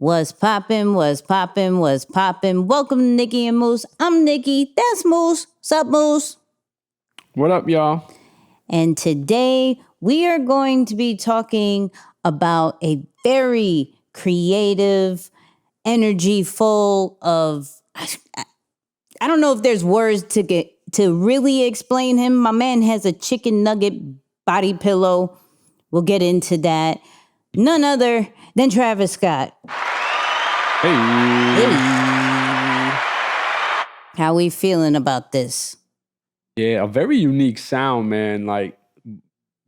Was poppin', was poppin', was poppin'. Welcome to Nikki and Moose. I'm Nikki. That's Moose. Sup, Moose? What up, y'all? And today we are going to be talking about a very creative, energy full of. I don't know if there's words to really explain him. My man has a chicken nugget body pillow. We'll get into that. None other than Travis Scott. Hey. How we feeling about this? Yeah, a very unique sound, man. Like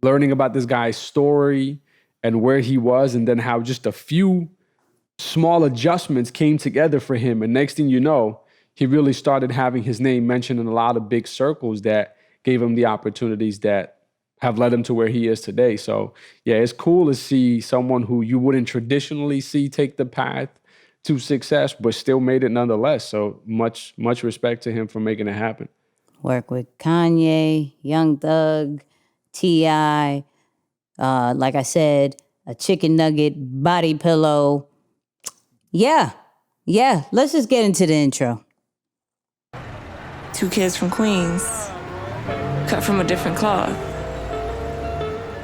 learning about this guy's story and where he was, and then how just a few small adjustments came together for him. And next thing you know, he really started having his name mentioned in a lot of big circles that gave him the opportunities that have led him to where he is today. So yeah, it's cool to see someone who you wouldn't traditionally see take the path to success, but still made it nonetheless. So much respect to him for making it happen. Work with Kanye, Young Thug, T.I., like I said, a chicken nugget body pillow. Yeah. Let's just get into the intro. Two kids from Queens, cut from a different cloth.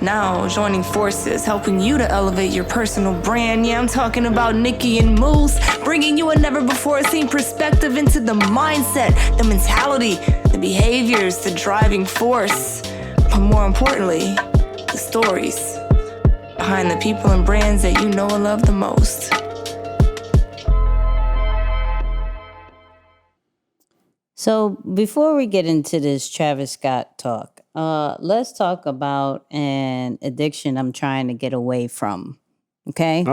Now joining forces, helping you to elevate your personal brand. Yeah, I'm talking about Nikki and Moose, bringing you a never-before-seen perspective into the mindset, the mentality, the behaviors, the driving force, but more importantly, the stories behind the people and brands that you know and love the most. So before we get into this Travis Scott talk, let's talk about an addiction I'm trying to get away from. Okay.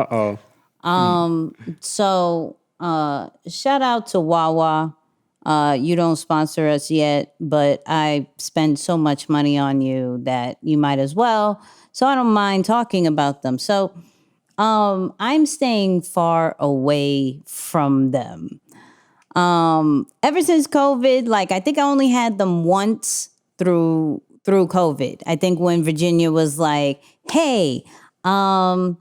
So shout out to Wawa. You don't sponsor us yet, but I spend so much money on you that you might as well. So I don't mind talking about them. So I'm staying far away from them. Ever since COVID, like I think I only had them once through COVID. I think when Virginia was like, hey, you're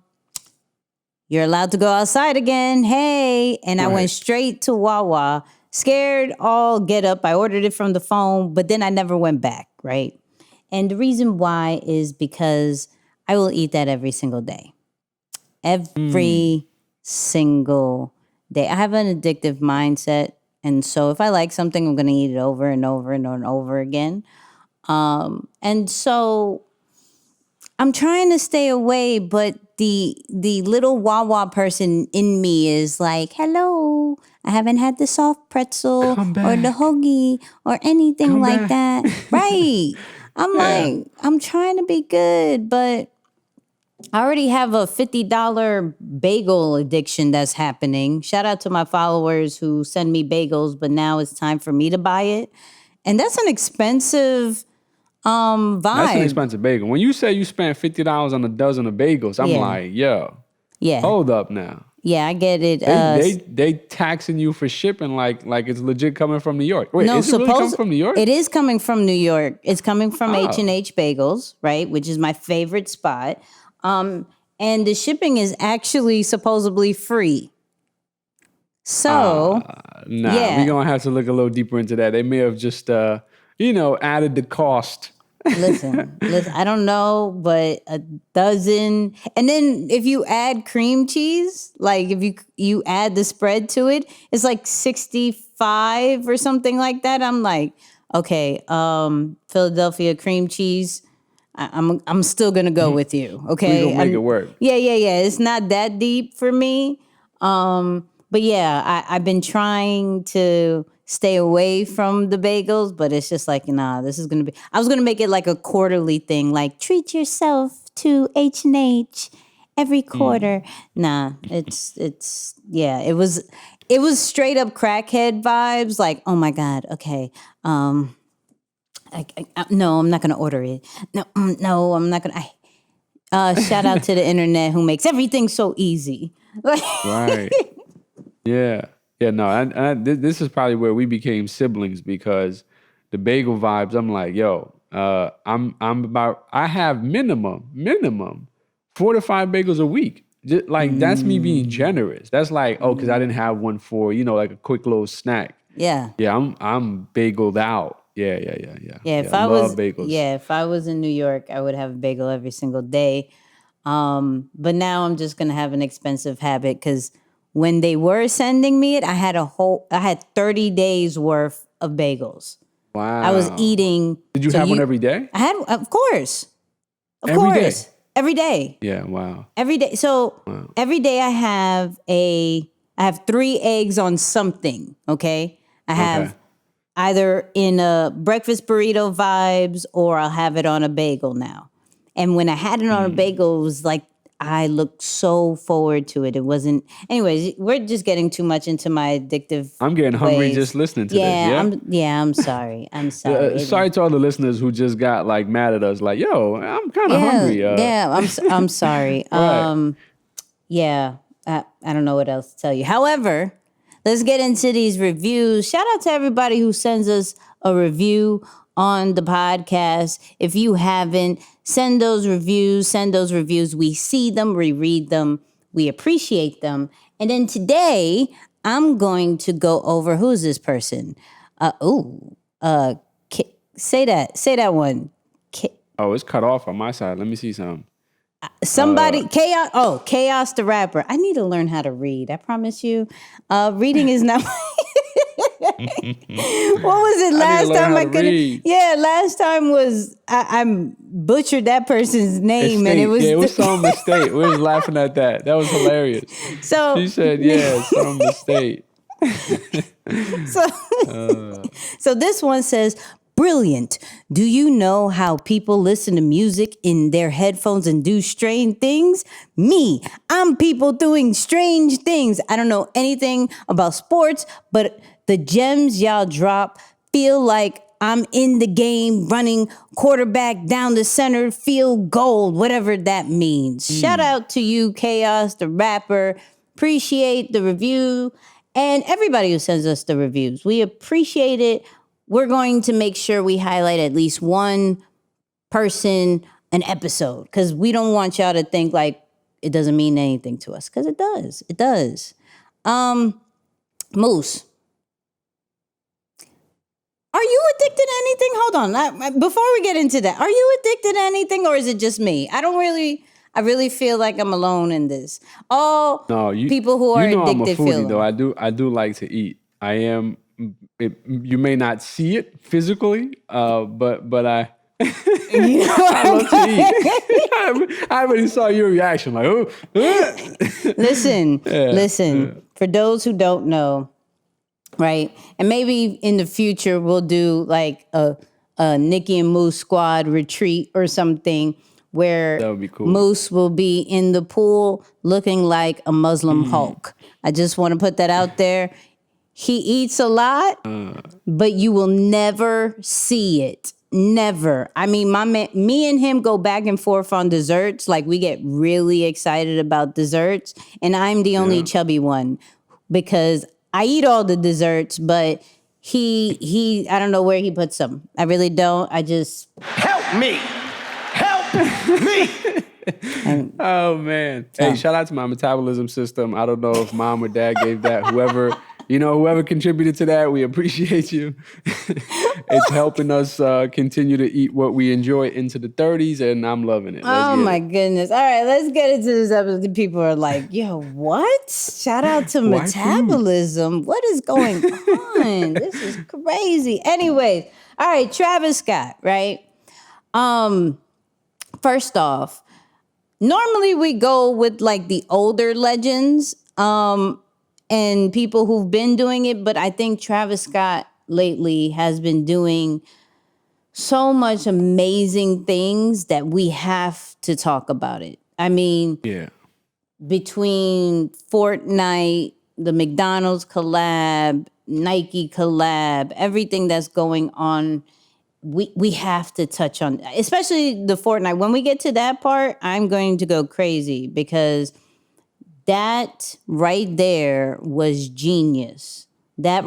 allowed to go outside again. Hey. And I went straight to Wawa, scared all get up. I ordered it from the phone, but then I never went back. Right. And the reason why is because I will eat that every single day. Every single day. I have an addictive mindset. And so if I like something, I'm going to eat it over and over and over again. And so I'm trying to stay away, but the little Wawa person in me is like, hello, I haven't had the soft pretzel or the hoagie or anything like that. Right. I'm like, I'm trying to be good, but I already have a $50 bagel addiction that's happening. Shout out to my followers who send me bagels, but now it's time for me to buy it. And that's an expensive vibe. That's an expensive bagel. When you say you spent $50 on a dozen of bagels, I'm like, yo, hold up now. Yeah, I get it. They taxing you for shipping like it's legit coming from New York. Wait, is it really coming from New York? It is coming from New York. It's coming from H&H Bagels, right? Which is my favorite spot. And the shipping is actually supposedly free. So, we're going to have to look a little deeper into that. They may have just, added the cost. Listen, I don't know, but a dozen. And then if you add cream cheese, like if you add the spread to it, it's like 65 or something like that. I'm like, okay, Philadelphia cream cheese. I'm still gonna go with you. Okay, we gonna make it work. Yeah. It's not that deep for me. But yeah, I've been trying to stay away from the bagels, but it's just like, this is gonna be. I was gonna make it like a quarterly thing, like treat yourself to H&H every quarter. Nah, it's It was straight up crackhead vibes. Like, oh my god, okay. No, I'm not going to order it. No, I'm not going to. Shout out to the internet who makes everything so easy. Right. Yeah. No. And this is probably where we became siblings because the bagel vibes. I'm like, yo, I have minimum 4 to 5 bagels a week. Just like that's me being generous. That's like, oh, because I didn't have one for, like a quick little snack. Yeah. Yeah, I'm bageled out. Yeah. Yeah, if I I love was bagels. if I was in New York, I would have a bagel every single day. But now I'm just gonna have an expensive habit because when they were sending me it, I had 30 days worth of bagels. Wow. I was eating. Did you have one every day? I had, of course, Every day? every day, Yeah, wow. every day. So every day I have 3 eggs on something. Okay, I have. Okay. Either in a breakfast burrito vibes or I'll have it on a bagel now. And when I had it on a bagel, it was like I looked so forward to it. It wasn't. Anyways, we're just getting too much into my addictive. I'm getting hungry ways. just listening to this. Yeah. I'm sorry. I'm sorry. Sorry to all the listeners who just got like mad at us. Like, yo, I'm kind of hungry. I'm sorry. Right. I don't know what else to tell you. However, let's get into these reviews. Shout out to everybody who sends us a review on the podcast. If you haven't, send those reviews. We see them, we read them, we appreciate them. And then today, I'm going to go over who's this person. Say that one. Oh, it's cut off on my side. Let me see something. Somebody, Chaos the rapper. I need to learn how to read. I promise you. Reading is not. What was it last time? I couldn't. Yeah, last time was I butchered that person's name, Estate. and it was. Yeah, it was some mistake. We was laughing at that. That was hilarious. So She said, "Yeah, some mistake." So this one says, brilliant. Do you know how people listen to music in their headphones and do strange things? Me, I'm people doing strange things. I don't know anything about sports, but the gems y'all drop feel like I'm in the game running quarterback down the center, field goal, whatever that means. Shout out to you, Chaos, the rapper. Appreciate the review and everybody who sends us the reviews. We appreciate it. We're going to make sure we highlight at least one person an episode because we don't want y'all to think like it doesn't mean anything to us because it does. It does. Moose, are you addicted to anything? Hold on. Before we get into that, are you addicted to anything or is it just me? I really feel like I'm alone in this. People who are addicted I'm a foodie, feel though. I do like to eat. I am. You may not see it physically, but I. I love to eat. I already saw your reaction, like, oh. Listen. For those who don't know, right, and maybe in the future we'll do like a Nikki and Moose squad retreat or something where that would be cool. Moose will be in the pool looking like a Muslim Hulk. I just want to put that out there. He eats a lot, but you will never see it. Never. I mean, me and him go back and forth on desserts. Like we get really excited about desserts, and I'm the only chubby one because I eat all the desserts, but he I don't know where he puts them. I really don't. I just help me. Oh man! Hey, shout out to my metabolism system. I don't know if mom or dad gave that. Whoever contributed to that, we appreciate you. It's helping us continue to eat what we enjoy into the 30s, and I'm loving it. my goodness. All right, let's get into this episode. People are like, yo, what? Shout out to metabolism. What is going on? This is crazy. Anyways, all right, Travis Scott, right? First off, normally we go with like the older legends and people who've been doing it, but I think Travis Scott lately has been doing so much amazing things that we have to talk about it. I mean, between Fortnite, the McDonald's collab, Nike collab, everything that's going on, we have to touch on, especially the Fortnite. When we get to that part, I'm going to go crazy because that right there was genius. But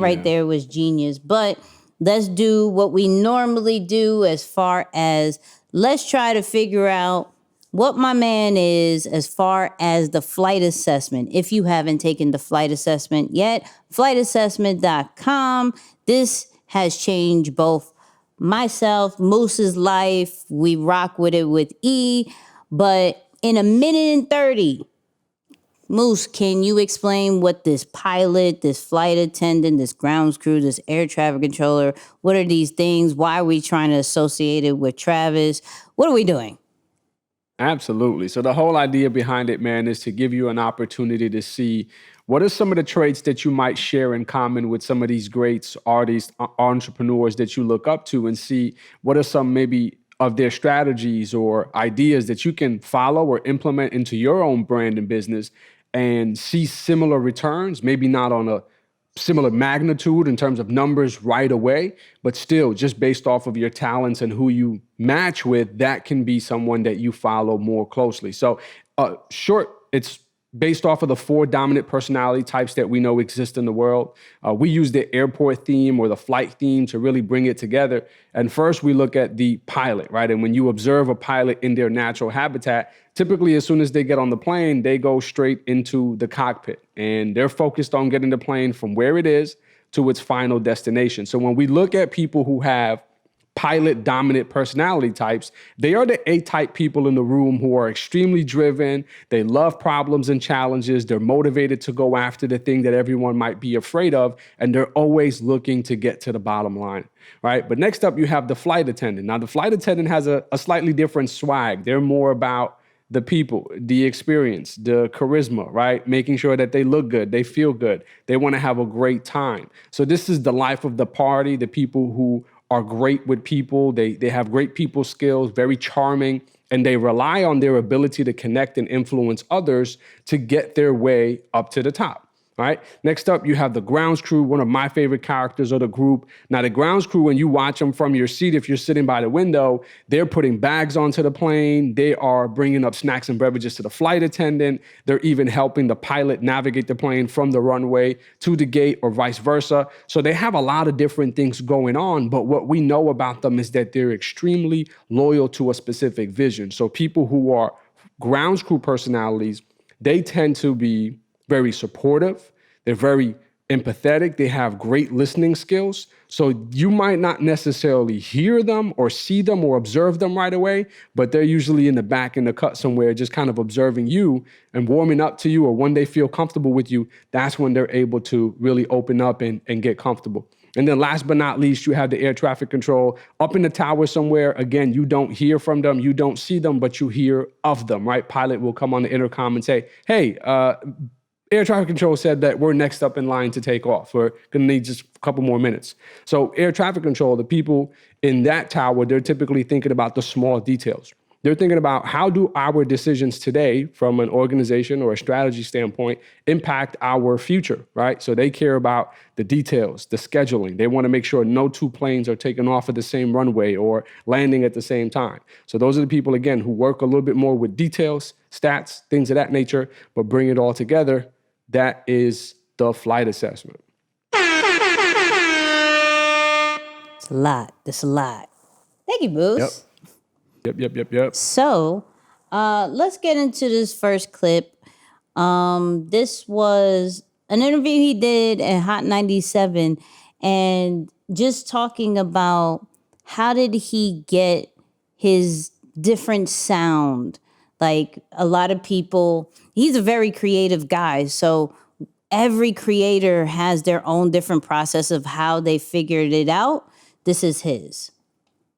let's do what we normally do as far as let's try to figure out what my man is as far as the flight assessment. If you haven't taken the flight assessment yet, flightassessment.com. This has changed both myself, Moose's life. We rock with it with E. But in a minute and 30, Moose, can you explain what this pilot, this flight attendant, this grounds crew, this air traffic controller, what are these things? Why are we trying to associate it with Travis? What are we doing? Absolutely. So the whole idea behind it, man, is to give you an opportunity to see what are some of the traits that you might share in common with some of these greats, artists, entrepreneurs that you look up to, and see what are some maybe of their strategies or ideas that you can follow or implement into your own brand and business and see similar returns, maybe not on a similar magnitude in terms of numbers right away, but still just based off of your talents and who you match with, that can be someone that you follow more closely. So it's based off of the 4 dominant personality types that we know exist in the world. We use the airport theme or the flight theme to really bring it together. And first we look at the pilot, right? And when you observe a pilot in their natural habitat, typically as soon as they get on the plane, they go straight into the cockpit and they're focused on getting the plane from where it is to its final destination. So when we look at people who have pilot dominant personality types, they are the A-type people in the room who are extremely driven. They love problems and challenges. They're motivated to go after the thing that everyone might be afraid of, and they're always looking to get to the bottom line, right? But next up, you have the flight attendant. Now, the flight attendant has a slightly different swag. They're more about the people, the experience, the charisma, right? Making sure that they look good, they feel good, they want to have a great time. So this is the life of the party, the people who are great with people. They have great people skills, very charming, and they rely on their ability to connect and influence others to get their way up to the top. All right. Next up, you have the grounds crew, one of my favorite characters of the group. Now, the grounds crew, when you watch them from your seat, if you're sitting by the window, they're putting bags onto the plane. They are bringing up snacks and beverages to the flight attendant. They're even helping the pilot navigate the plane from the runway to the gate or vice versa. So they have a lot of different things going on. But what we know about them is that they're extremely loyal to a specific vision. So people who are grounds crew personalities, they tend to be very supportive. They're very empathetic. They have great listening skills. So you might not necessarily hear them or see them or observe them right away, but they're usually in the back in the cut somewhere, just kind of observing you and warming up to you, or when they feel comfortable with you, that's when they're able to really open up and get comfortable. And then last but not least, you have the air traffic control up in the tower somewhere. Again, you don't hear from them, you don't see them, but you hear of them, right? Pilot will come on the intercom and say, hey, air traffic control said that we're next up in line to take off. We're going to need just a couple more minutes. So air traffic control, the people in that tower, they're typically thinking about the small details. They're thinking about how do our decisions today from an organization or a strategy standpoint impact our future, right? So they care about the details, the scheduling. They want to make sure no 2 planes are taking off at the same runway or landing at the same time. So those are the people, again, who work a little bit more with details, stats, things of that nature, but bring it all together. That is the flight assessment. It's a lot. It's a lot. Thank you, Moose. Yep. So let's get into this first clip. This was an interview he did at Hot 97, and just talking about how did he get his different sound. Like a lot of people, he's a very creative guy. So every creator has their own different process of how they figured it out. This is his.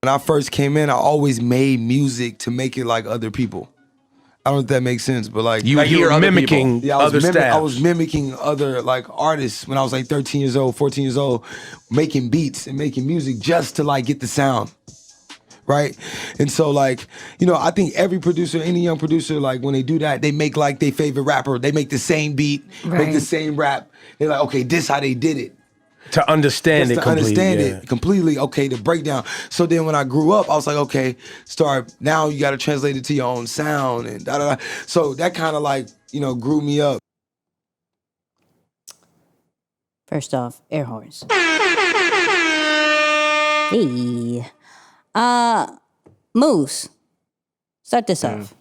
When I first came in, I always made music to make it like other people. I don't know if that makes sense, but like you were mimicking other styles. I was mimicking other like artists when I was like 13 years old, 14 years old, making beats and making music just to like get the sound. Right? And so like, you know, I think every producer, any young producer, like when they do that, they make like their favorite rapper, they make the same beat, make the same rap. They're like, okay, this how they did it. To understand it completely, okay, the breakdown. So then when I grew up, I was like, okay, now you gotta translate it to your own sound and da-da-da. So that kind of like, you know, grew me up. First off, air horns. Hey. Moose, start this off.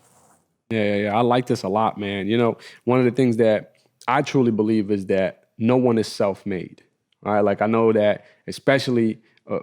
Yeah. I like this a lot, man. You know, one of the things that I truly believe is that no one is self-made. All right. Like I know that, especially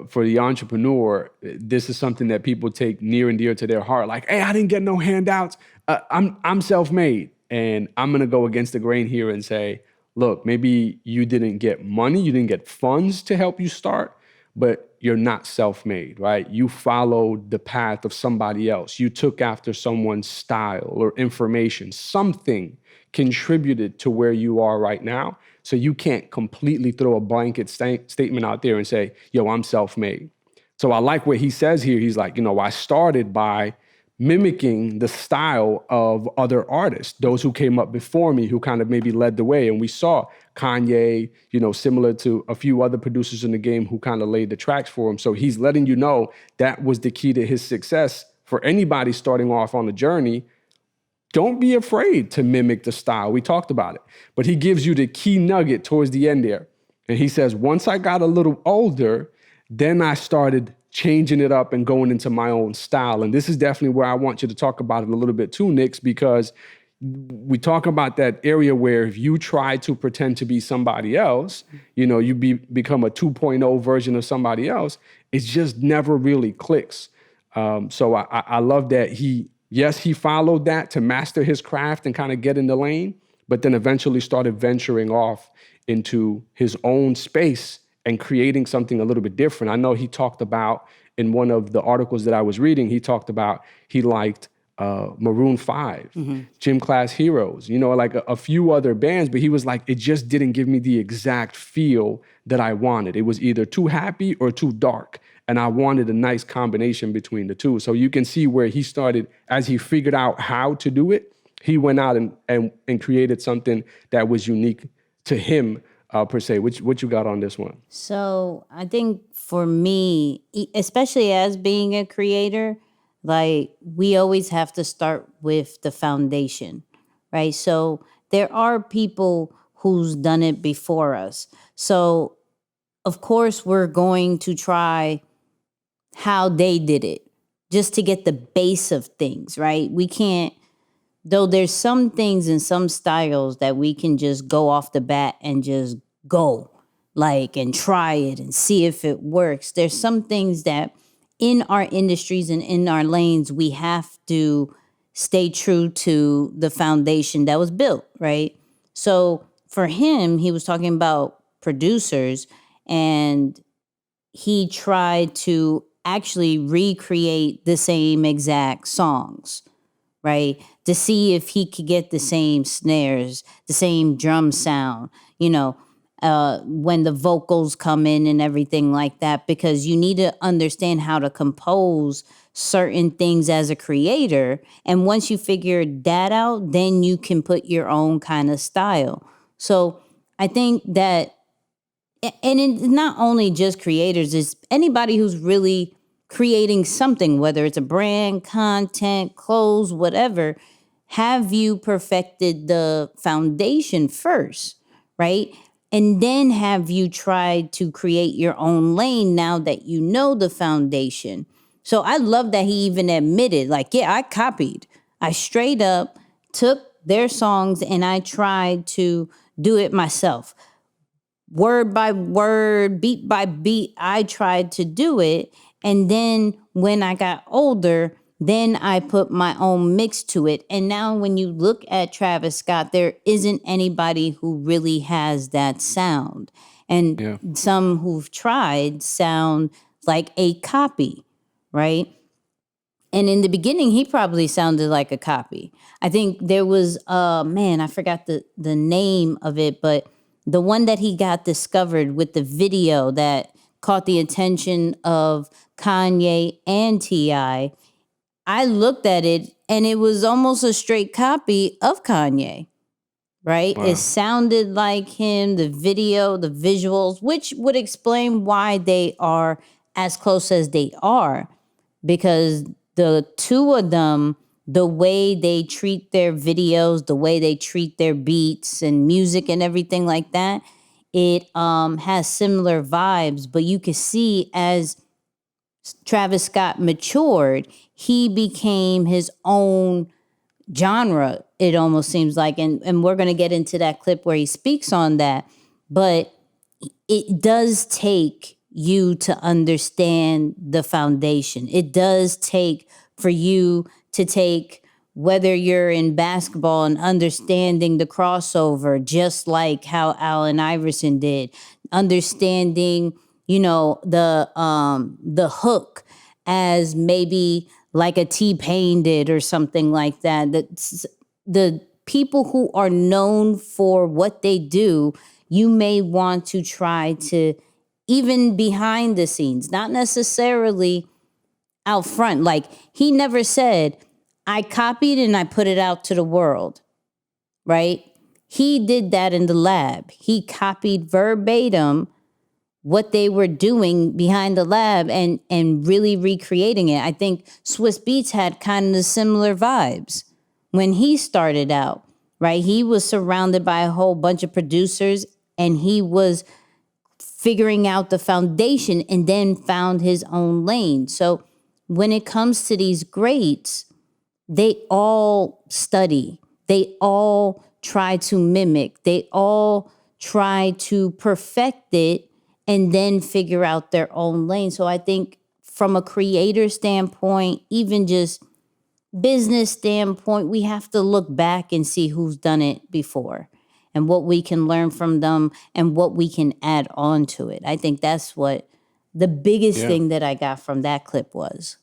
for the entrepreneur, this is something that people take near and dear to their heart. Like, hey, I didn't get no handouts. I'm self-made, and I'm gonna go against the grain here and say, look, maybe you didn't get money, you didn't get funds to help you start, but you're not self-made, right? You followed the path of somebody else. You took after someone's style or information. Something contributed to where you are right now. So you can't completely throw a blanket statement out there and say, yo, I'm self-made. So I like what he says here. He's like, you know, I started by mimicking the style of other artists, those who came up before me, who kind of maybe led the way. And we saw Kanye, you know, similar to a few other producers in the game who kind of laid the tracks for him. So he's letting you know that was the key to his success. For anybody starting off on the journey, don't be afraid to mimic the style. We talked about it. But he gives you the key nugget towards the end there. And he says, once I got a little older, then I started changing it up and going into my own style. And this is definitely where I want you to talk about it a little bit too, Nix, because we talk about that area where if you try to pretend to be somebody else, you know, you become a 2.0 version of somebody else, it just never really clicks. So I love that he followed that to master his craft and kind of get in the lane, but then eventually started venturing off into his own space and creating something a little bit different. I know he talked about, in one of the articles that I was reading, he talked about he liked Maroon 5, Gym Class Heroes, you know, like a few other bands, but he was like, it just didn't give me the exact feel that I wanted. It was either too happy or too dark. And I wanted a nice combination between the two. So you can see where he started, as he figured out how to do it, he went out and created something that was unique to him, per se. What you got on this one? So I think for me, especially as being a creator, like we always have to start with the foundation, right? So there are people who's done it before us. So of course we're going to try how they did it just to get the base of things, right? We can't, though there's some things and some styles that we can just go off the bat and just go like and try it and see if it works. There's some things that in our industries and in our lanes, we have to stay true to the foundation that was built, right? So for him, he was talking about producers, and he tried to actually recreate the same exact songs, right? To see if he could get the same snares, the same drum sound, you know, when the vocals come in and everything like that, because you need to understand how to compose certain things as a creator. And once you figure that out, then you can put your own kind of style. So I think that, and it's not only just creators, it's anybody who's really creating something, whether it's a brand, content, clothes, whatever. Have you perfected the foundation first, right? And then have you tried to create your own lane now that you know the foundation? So I love that he even admitted, like, yeah, I copied. I straight up took their songs and I tried to do it myself. Word by word, beat by beat, I tried to do it. And then when I got older, then I put my own mix to it. And now when you look at Travis Scott, there isn't anybody who really has that sound. And some who've tried sound like a copy, right? And in the beginning, he probably sounded like a copy. I think there was, I forgot the name of it, but the one that he got discovered with the video that caught the attention of Kanye and T.I., I looked at it and it was almost a straight copy of Kanye, right? Wow. It sounded like him, the video, the visuals, which would explain why they are as close as they are, because the two of them, the way they treat their videos, the way they treat their beats and music and everything like that, it has similar vibes. But you can see as Travis Scott matured, he became his own genre, it almost seems like, and we're going to get into that clip where he speaks on that, but it does take you to understand the foundation. It does take for you to take, whether you're in basketball and understanding the crossover, just like how Allen Iverson did, understanding, the hook as maybe like a T-Pain did or something like that. The people who are known for what they do, you may want to try to, even behind the scenes, not necessarily out front. Like, he never said, I copied and I put it out to the world, right? He did that in the lab. He copied verbatim what they were doing behind the lab and really recreating it. I think Swiss Beats had kind of similar vibes when he started out, right? He was surrounded by a whole bunch of producers and he was figuring out the foundation and then found his own lane. So when it comes to these greats, they all study. They all try to mimic. They all try to perfect it and then figure out their own lane. So I think from a creator standpoint, even just business standpoint, we have to look back and see who's done it before and what we can learn from them and what we can add on to it. I think that's what the biggest thing that I got from that clip was.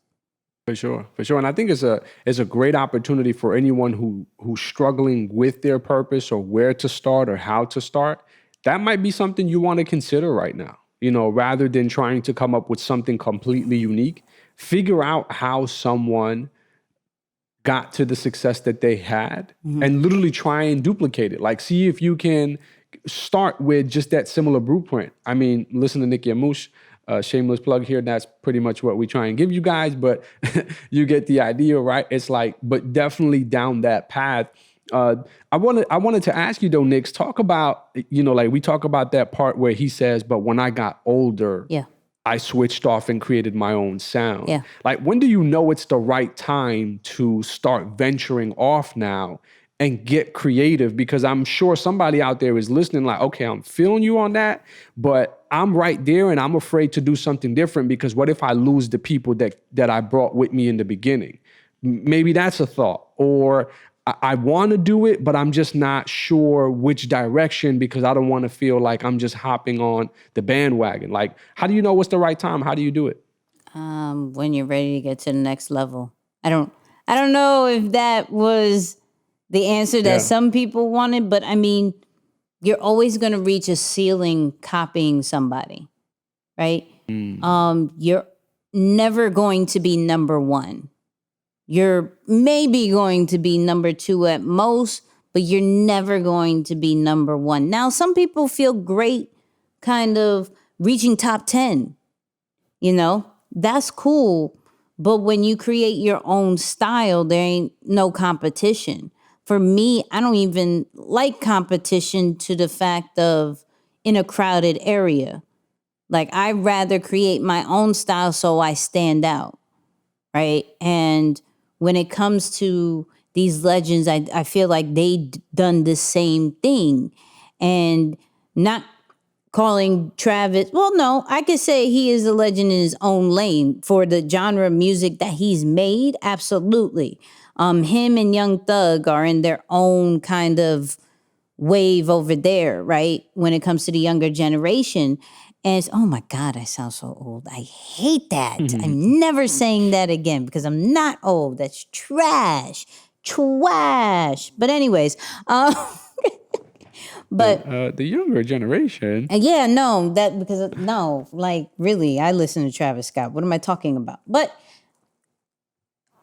For sure. And I think it's a great opportunity for anyone who's struggling with their purpose or where to start or how to start. That might be something you want to consider right now. Rather than trying to come up with something completely unique, figure out how someone got to the success that they had and literally try and duplicate it. Like, see if you can start with just that similar blueprint. I mean, listen to Nicky and Moosh. Shameless plug here. That's pretty much what we try and give you guys, but you get the idea, right? It's like, but definitely down that path. I wanted to ask you though, Nix, talk about, like we talk about that part where he says, but when I got older, I switched off and created my own sound. Yeah. Like, when do you know it's the right time to start venturing off now and get creative? Because I'm sure somebody out there is listening like, okay, I'm feeling you on that, but I'm right there and I'm afraid to do something different because what if I lose the people that I brought with me in the beginning? Maybe that's a thought. Or I want to do it, but I'm just not sure which direction because I don't want to feel like I'm just hopping on the bandwagon. Like, how do you know what's the right time? How do you do it? When you're ready to get to the next level. I don't know if that was the answer that some people wanted, but I mean, you're always going to reach a ceiling copying somebody, right? You're never going to be number one. You're maybe going to be number two at most, but you're never going to be number one. Now, some people feel great kind of reaching top 10, that's cool. But when you create your own style, there ain't no competition. For me, I don't even like competition to the fact of in a crowded area. Like, I'd rather create my own style so I stand out, right? And when it comes to these legends, I feel like they done the same thing. And not calling Travis, well, no, I could say he is a legend in his own lane for the genre of music that he's made, absolutely. Him and Young Thug are in their own kind of wave over there, right? When it comes to the younger generation. And it's, oh my God, I sound so old. I hate that. I'm never saying that again because I'm not old. That's trash. But anyways, but the younger generation. Like, really, I listen to Travis Scott. What am I talking about? But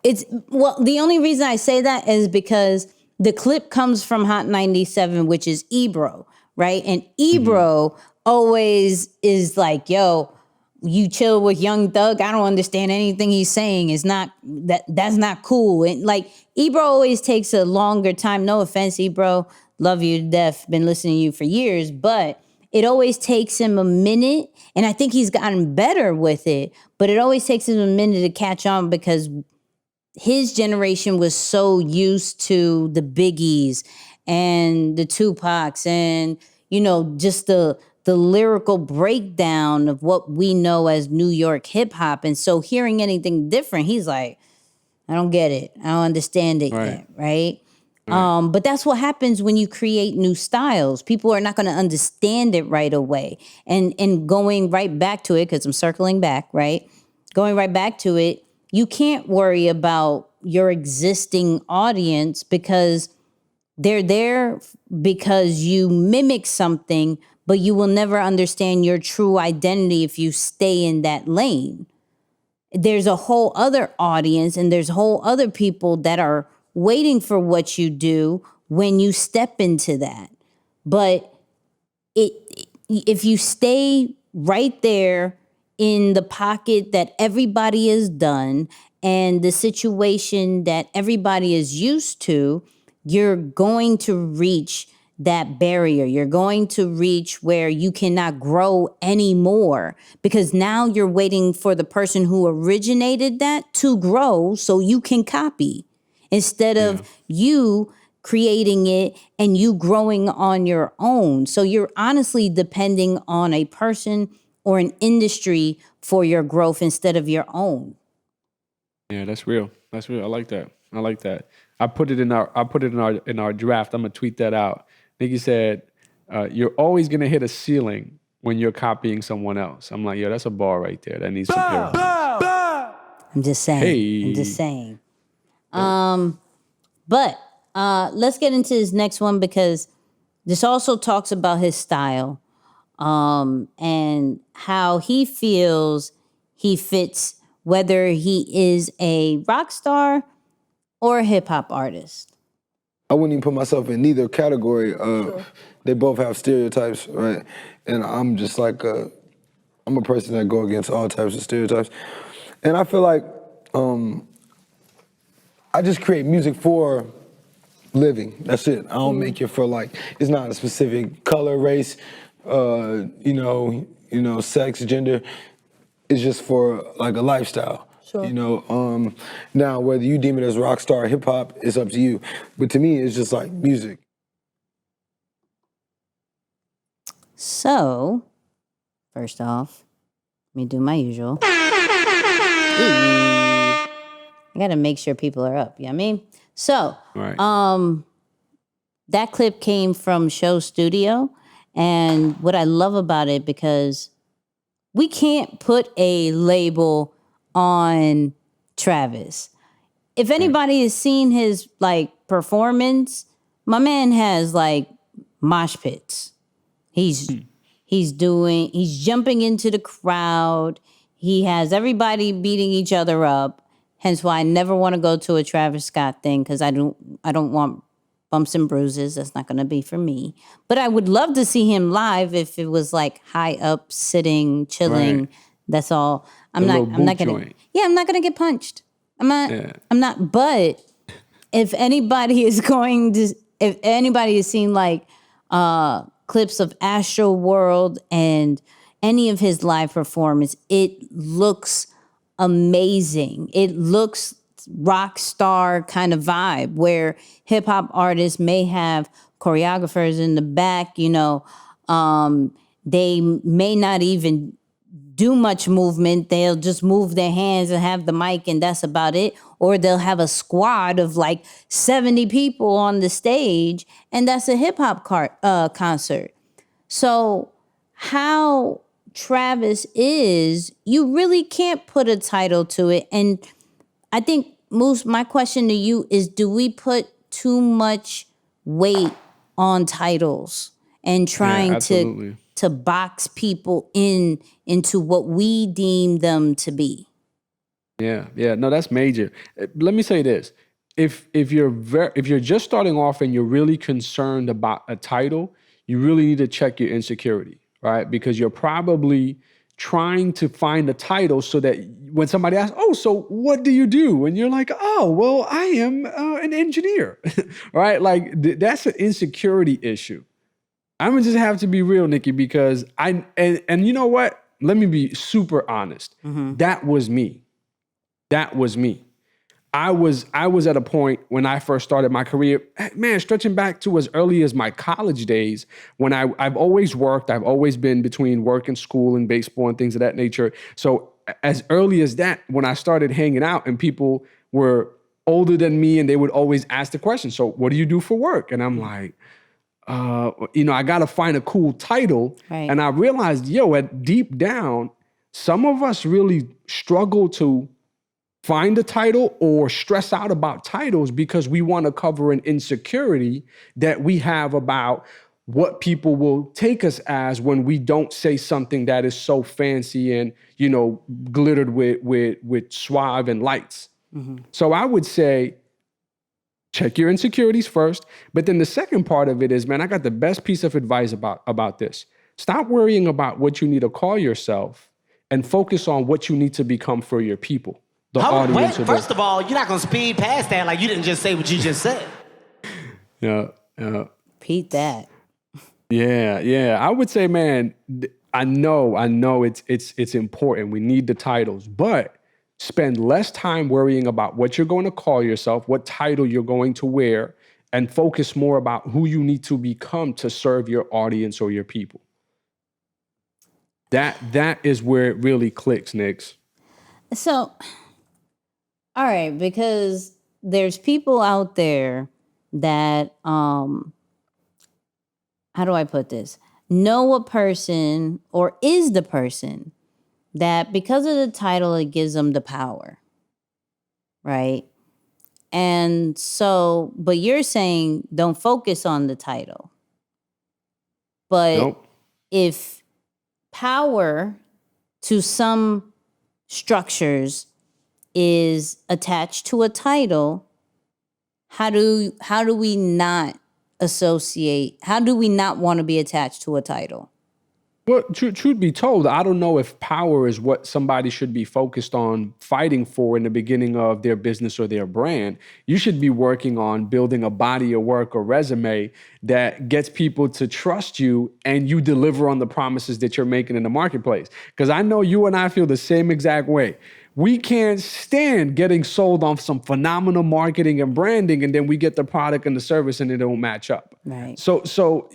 the only reason I say that is because the clip comes from Hot 97, which is Ebro, right? And Ebro always is like, yo, you chill with Young Thug. I don't understand anything he's saying. It's not that's not cool. And like, Ebro always takes a longer time. No offense, Ebro. Love you to death. Been listening to you for years, but it always takes him a minute. And I think he's gotten better with it, but it always takes him a minute to catch on because his generation was so used to the Biggies and the Tupacs and, you know, just the lyrical breakdown of what we know as New York hip hop. And so hearing anything different, he's like, I don't get it. I don't understand it yet, right? But that's what happens when you create new styles. People are not going to understand it right away. And going right back to it, because I'm circling back, right? Going right back to it, you can't worry about your existing audience because they're there because you mimic something, but you will never understand your true identity if you stay in that lane. There's a whole other audience and there's whole other people that are waiting for what you do when you step into that. But if you stay right there in the pocket that everybody is done and the situation that everybody is used to, you're going to reach that barrier. You're going to reach where you cannot grow anymore because now you're waiting for the person who originated that to grow so you can copy instead of you creating it and you growing on your own. So you're honestly depending on a person or an industry for your growth instead of your own. Yeah, that's real. That's real. I like that. I like that. I put it in our draft. I'm gonna tweet that out. Nikki said, "You're always gonna hit a ceiling when you're copying someone else." I'm like, yo, that's a bar right there. That needs some parallels. I'm just saying. Hey. I'm just saying. But let's get into his next one because this also talks about his style and how he feels he fits, whether he is a rock star or a hip hop artist. I wouldn't even put myself in neither category. They both have stereotypes, right? And I'm just like I'm a person that go against all types of stereotypes. And I feel like I just create music for living. That's it. I don't make it for like, it's not a specific color, race, sex, gender. It's just for like a lifestyle. Sure. You know, now whether you deem it as rock star, hip hop, it's up to you. But to me, it's just like music. So, first off, let me do my usual. I gotta make sure people are up, you know what I mean? So, Right. That clip came from Show Studio. And what I love about it, because we can't put a label on Travis. If anybody has seen his like performance, my man has like mosh pits. He's jumping into the crowd. He has everybody beating each other up. Hence why I never want to go to a Travis Scott thing because I don't want bumps and bruises. That's not going to be for me. But I would love to see him live if it was like high up, sitting, chilling. Right. That's all. I'm The not little boot gonna. joint. Yeah, I'm not gonna get punched. I'm not. But if anybody is seen like clips of Astro World and any of his live performance, it looks amazing. It looks rock star kind of vibe where hip hop artists may have choreographers in the back, they may not even do much movement. They'll just move their hands and have the mic and that's about it. Or they'll have a squad of like 70 people on the stage and that's a hip hop concert. So how Travis is, you really can't put a title to it. And I think, Moose, my question to you is, do we put too much weight on titles and trying to box people into what we deem them to be? Yeah. No, that's major. Let me say this: if you're just starting off and you're really concerned about a title, you really need to check your insecurity, right? Because you're probably trying to find a title so that when somebody asks, "Oh, so what do you do?" and you're like, "Oh, well, I am an engineer," right? Like that's an insecurity issue. I'm gonna just have to be real, Nikki, because and you know what? Let me be super honest. Mm-hmm. That was me. I was at a point when I first started my career, man, stretching back to as early as my college days, when I've always worked. I've always been between work and school and baseball and things of that nature. So as early as that, when I started hanging out and people were older than me and they would always ask the question, so what do you do for work? And I'm like, I got to find a cool title. Right. And I realized, at deep down, some of us really struggle to find a title or stress out about titles because we want to cover an insecurity that we have about what people will take us as when we don't say something that is so fancy and, glittered with suave and lights. Mm-hmm. So I would say, check your insecurities first. But then the second part of it is, man, I got the best piece of advice about this. Stop worrying about what you need to call yourself and focus on what you need to become for your people. First of all, you're not going to speed past that like you didn't just say what you just said. Yeah. Repeat that. Yeah. I would say, man, I know it's important. We need the titles, but spend less time worrying about what you're going to call yourself, what title you're going to wear, and focus more about who you need to become to serve your audience or your people. That is where it really clicks, Nix. So, all right, because there's people out there that, how do I put this? Know a person or is the person that because of the title, it gives them the power, right? And so, but you're saying don't focus on the title. But Nope. if power to some structures is attached to a title, how do we not associate? How do we not want to be attached to a title? Well, truth be told, I don't know if power is what somebody should be focused on fighting for in the beginning of their business or their brand. You should be working on building a body of work or resume that gets people to trust you and you deliver on the promises that you're making in the marketplace. Because I know you and I feel the same exact way. We can't stand getting sold on some phenomenal marketing and branding, and then we get the product and the service and it don't match up. Right. So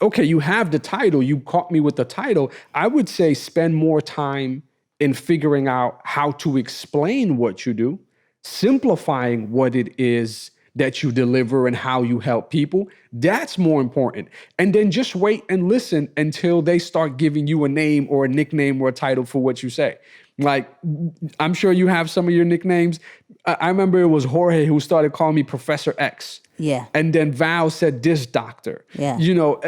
okay, you have the title. You caught me with the title. I would say spend more time in figuring out how to explain what you do, simplifying what it is that you deliver and how you help people. That's more important. And then just wait and listen until they start giving you a name or a nickname or a title for what you say. Like, I'm sure you have some of your nicknames. I remember it was Jorge who started calling me Professor X. Yeah. And then Val said this doctor. Yeah.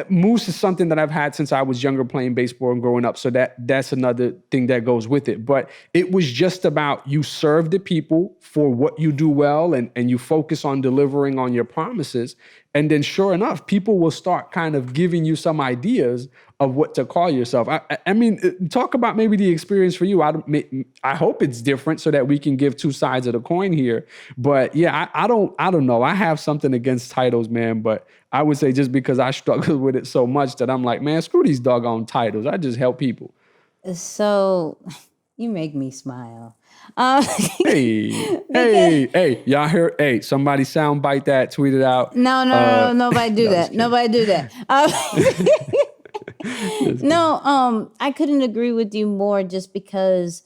Moose is something that I've had since I was younger playing baseball and growing up. So that's another thing that goes with it. But it was just about you serve the people for what you do well and you focus on delivering on your promises. And then sure enough, people will start kind of giving you some ideas of what to call yourself. I mean, talk about maybe the experience for you. I hope it's different so that we can give two sides of the coin here. But yeah, I don't know. I have something against titles, man. But I would say just because I struggle with it so much that I'm like, man, screw these doggone titles. I just help people. So you make me smile. Hey, y'all heard? Hey, somebody soundbite that, tweet it out. No, nobody do that. Nobody do that. I couldn't agree with you more just because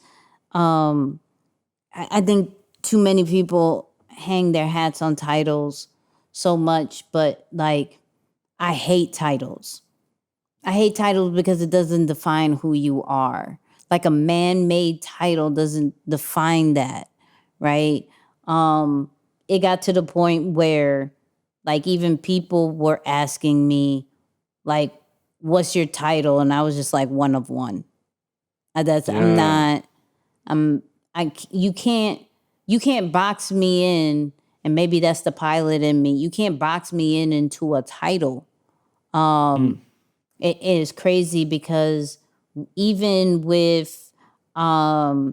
I think too many people hang their hats on titles so much, but like, I hate titles. I hate titles because it doesn't define who you are. Like a man-made title doesn't define that, right? It got to the point where like even people were asking me like, what's your title? And I was just like, one of one. You can't box me in, and maybe that's the pilot in me. You can't box me into a title. It is crazy because even with, I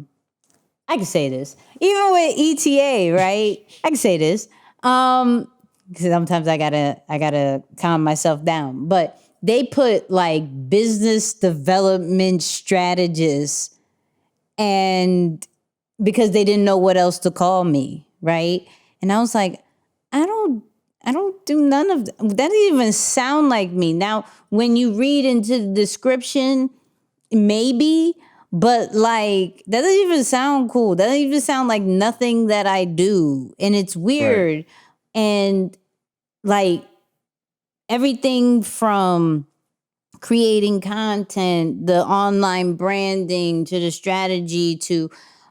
can say this, even with ETA, right? I can say this. Because sometimes I gotta calm myself down, but they put like business development strategist, and because they didn't know what else to call me, right? And I was like, I don't do none of that. That doesn't even sound like me. Now, when you read into the description, maybe, but like that doesn't even sound cool. That doesn't even sound like nothing that I do. And it's weird. Right. And like everything from creating content, the online branding to the strategy to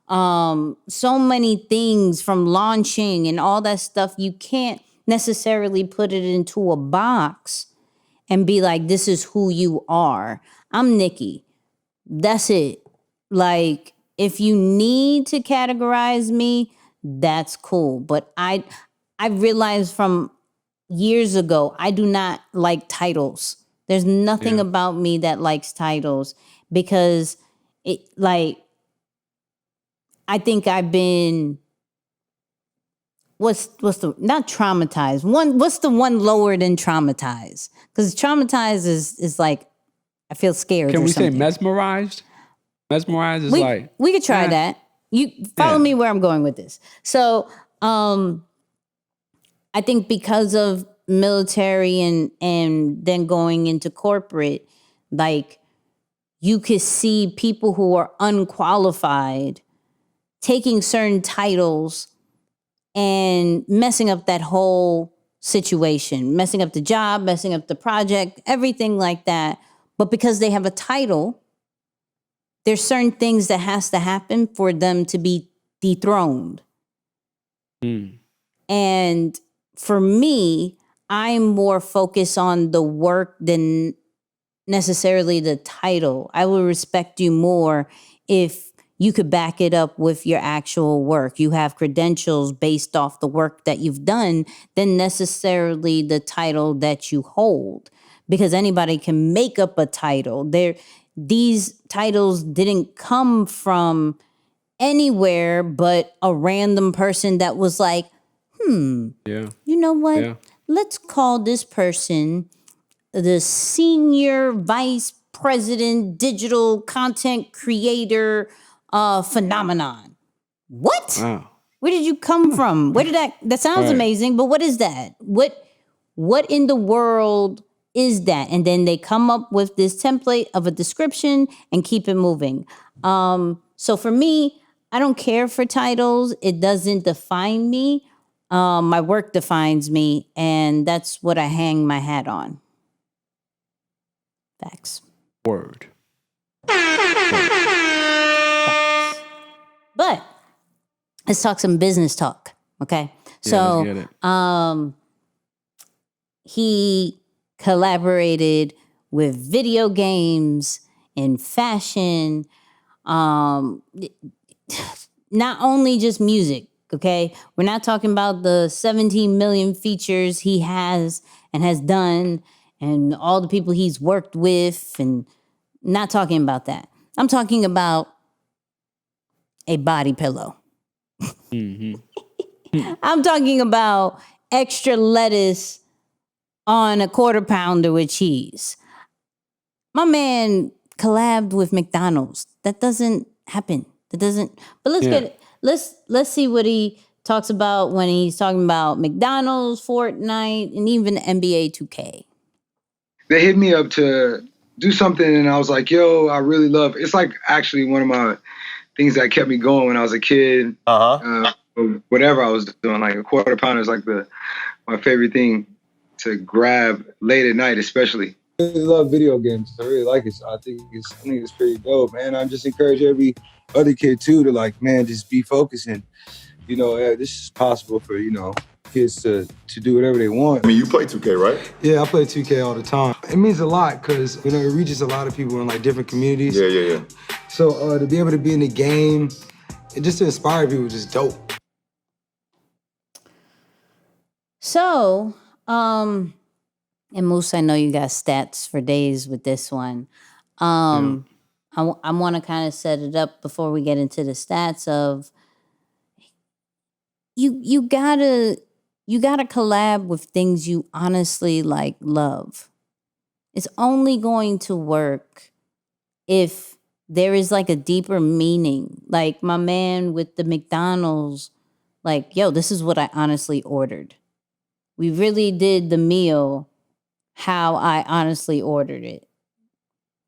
so many things from launching and all that stuff, you can't necessarily put it into a box and be like, this is who you are. I'm Nikki. That's it. Like, if you need to categorize me, that's cool. But I realized from years ago, I do not like titles. There's nothing Yeah. about me that likes titles because it like I think I've been what's the not traumatized. What's the one lower than traumatized? Because traumatized is like I feel scared. Can or we say something. mesmerized? Mesmerized is like We could try eh, that. You follow yeah. me where I'm going with this. So I think because of military and then going into corporate, like you could see people who are unqualified taking certain titles and messing up that whole situation, messing up the job, messing up the project, everything like that. But because they have a title, there's certain things that has to happen for them to be dethroned. And for me, I'm more focused on the work than necessarily the title. I would respect you more if you could back it up with your actual work. You have credentials based off the work that you've done than necessarily the title that you hold. Because anybody can make up a title. These titles didn't come from anywhere but a random person that was like, Yeah. you know what? Yeah. Let's call this person the senior vice president digital content creator phenomenon. What? Wow. Where did you come from? Where did that sounds Right. amazing, but what is that? What in the world is that? And then they come up with this template of a description and keep it moving. So for me, I don't care for titles. It doesn't define me. My work defines me, and that's what I hang my hat on. Facts. Word. But let's talk some business talk, okay? Yeah, let's get it. He collaborated with video games and fashion, not only just music, okay? We're not talking about the 17 million features he has and has done and all the people he's worked with, and not talking about that. I'm talking about a body pillow. I'm talking about extra lettuce on a quarter pounder with cheese. My man collabed with McDonald's. That doesn't happen. That doesn't. But let's Yeah. get it. Let's see what he talks about when he's talking about McDonald's, Fortnite, and even NBA 2K. They hit me up to do something, and I was like, yo, I really love it's like actually one of my things that kept me going when I was a kid. Whatever I was doing, like a quarter pounder is like my favorite thing to grab late at night, especially. I really love video games. I really like it. So I think it's pretty dope, man. I just encourage every other kid too to like, man, just be focusing. You know, this is possible for, you know, kids to do whatever they want. I mean, you play 2K, right? Yeah, I play 2K all the time. It means a lot because, you know, it reaches a lot of people in like different communities. Yeah. So to be able to be in the game, and just to inspire people is just dope. So, and Moose, I know you got stats for days with this one. I want to kind of set it up before we get into the stats of you gotta collab with things you honestly like love. It's only going to work if there is like a deeper meaning. Like my man with the McDonald's like, yo, this is what I honestly ordered. We really did the meal how I honestly ordered it.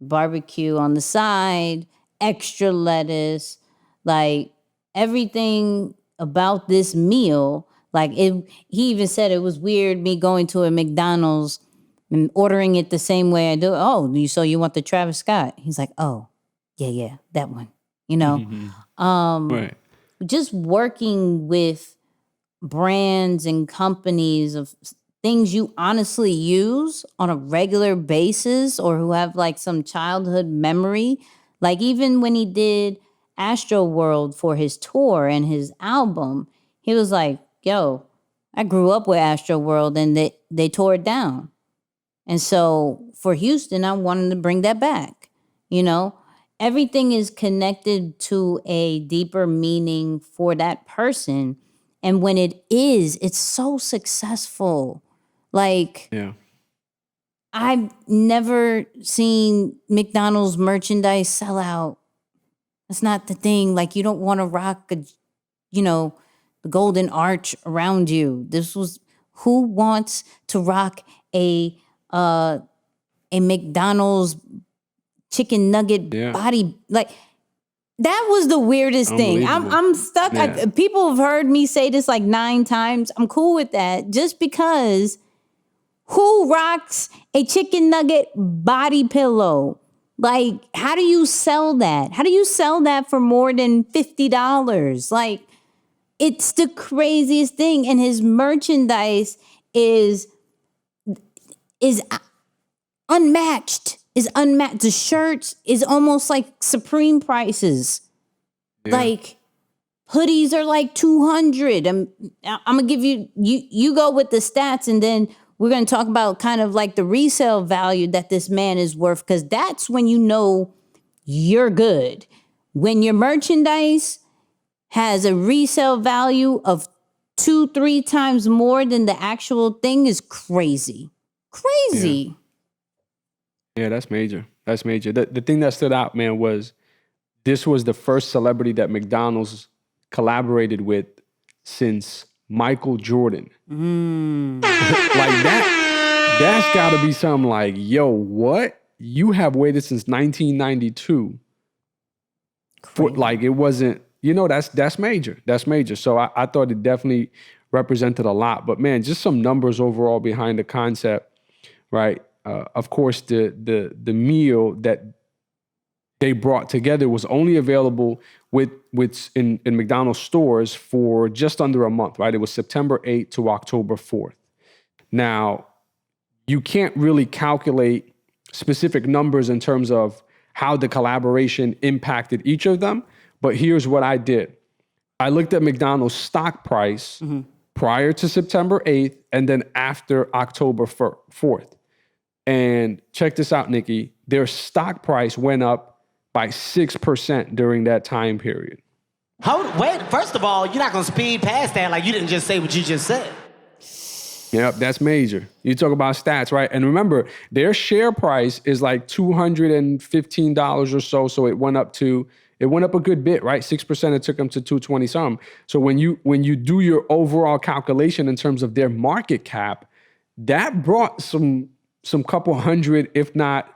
Barbecue on the side, extra lettuce, like everything about this meal. Like he even said it was weird me going to a McDonald's and ordering it the same way I do. Oh, so you want the Travis Scott? He's like, oh, yeah, that one. You know, Right. just working with brands and companies of things you honestly use on a regular basis or who have like some childhood memory. Like even when he did Astro World for his tour and his album, he was like, yo, I grew up with Astro World and they tore it down. And so for Houston, I wanted to bring that back. You know, everything is connected to a deeper meaning for that person. And when it is, it's so successful. Like, Yeah. I've never seen McDonald's merchandise sell out. That's not the thing. Like, you don't want to rock the golden arch around you. This was, who wants to rock a McDonald's chicken nugget body? Like, that was the weirdest thing. I'm stuck. Yeah. People have heard me say this like 9 times. I'm cool with that just because who rocks a chicken nugget body pillow? Like, how do you sell that? How do you sell that for more than $50? Like, it's the craziest thing. And his merchandise is unmatched. The shirts is almost like Supreme prices. Yeah. Like hoodies are like $200. I'm gonna give you go with the stats, and then we're gonna talk about kind of like the resale value that this man is worth, because that's when you know you're good. When your merchandise has a resale value of 2-3 times more than the actual thing is crazy. Crazy. Yeah, that's major. That's major. The thing that stood out, man, was this was the first celebrity that McDonald's collaborated with since Michael Jordan. Like that's got to be something like, yo, what? You have waited since 1992. For, like, it wasn't, that's major. That's major. So I thought it definitely represented a lot. But man, just some numbers overall behind the concept, right? Of course, the meal that they brought together was only available in McDonald's stores for just under a month, right? It was September 8th to October 4th. Now, you can't really calculate specific numbers in terms of how the collaboration impacted each of them, but here's what I did. I looked at McDonald's stock price prior to September 8th and then after October 4th. And check this out, Nikki. Their stock price went up by 6% during that time period. Wait, first of all, you're not going to speed past that like you didn't just say what you just said. Yep, that's major. You talk about stats, right? And remember, their share price is like $215 or so. So it went up a good bit, right? 6%, it took them to 220 some. So when you do your overall calculation in terms of their market cap, that brought some couple hundred, if not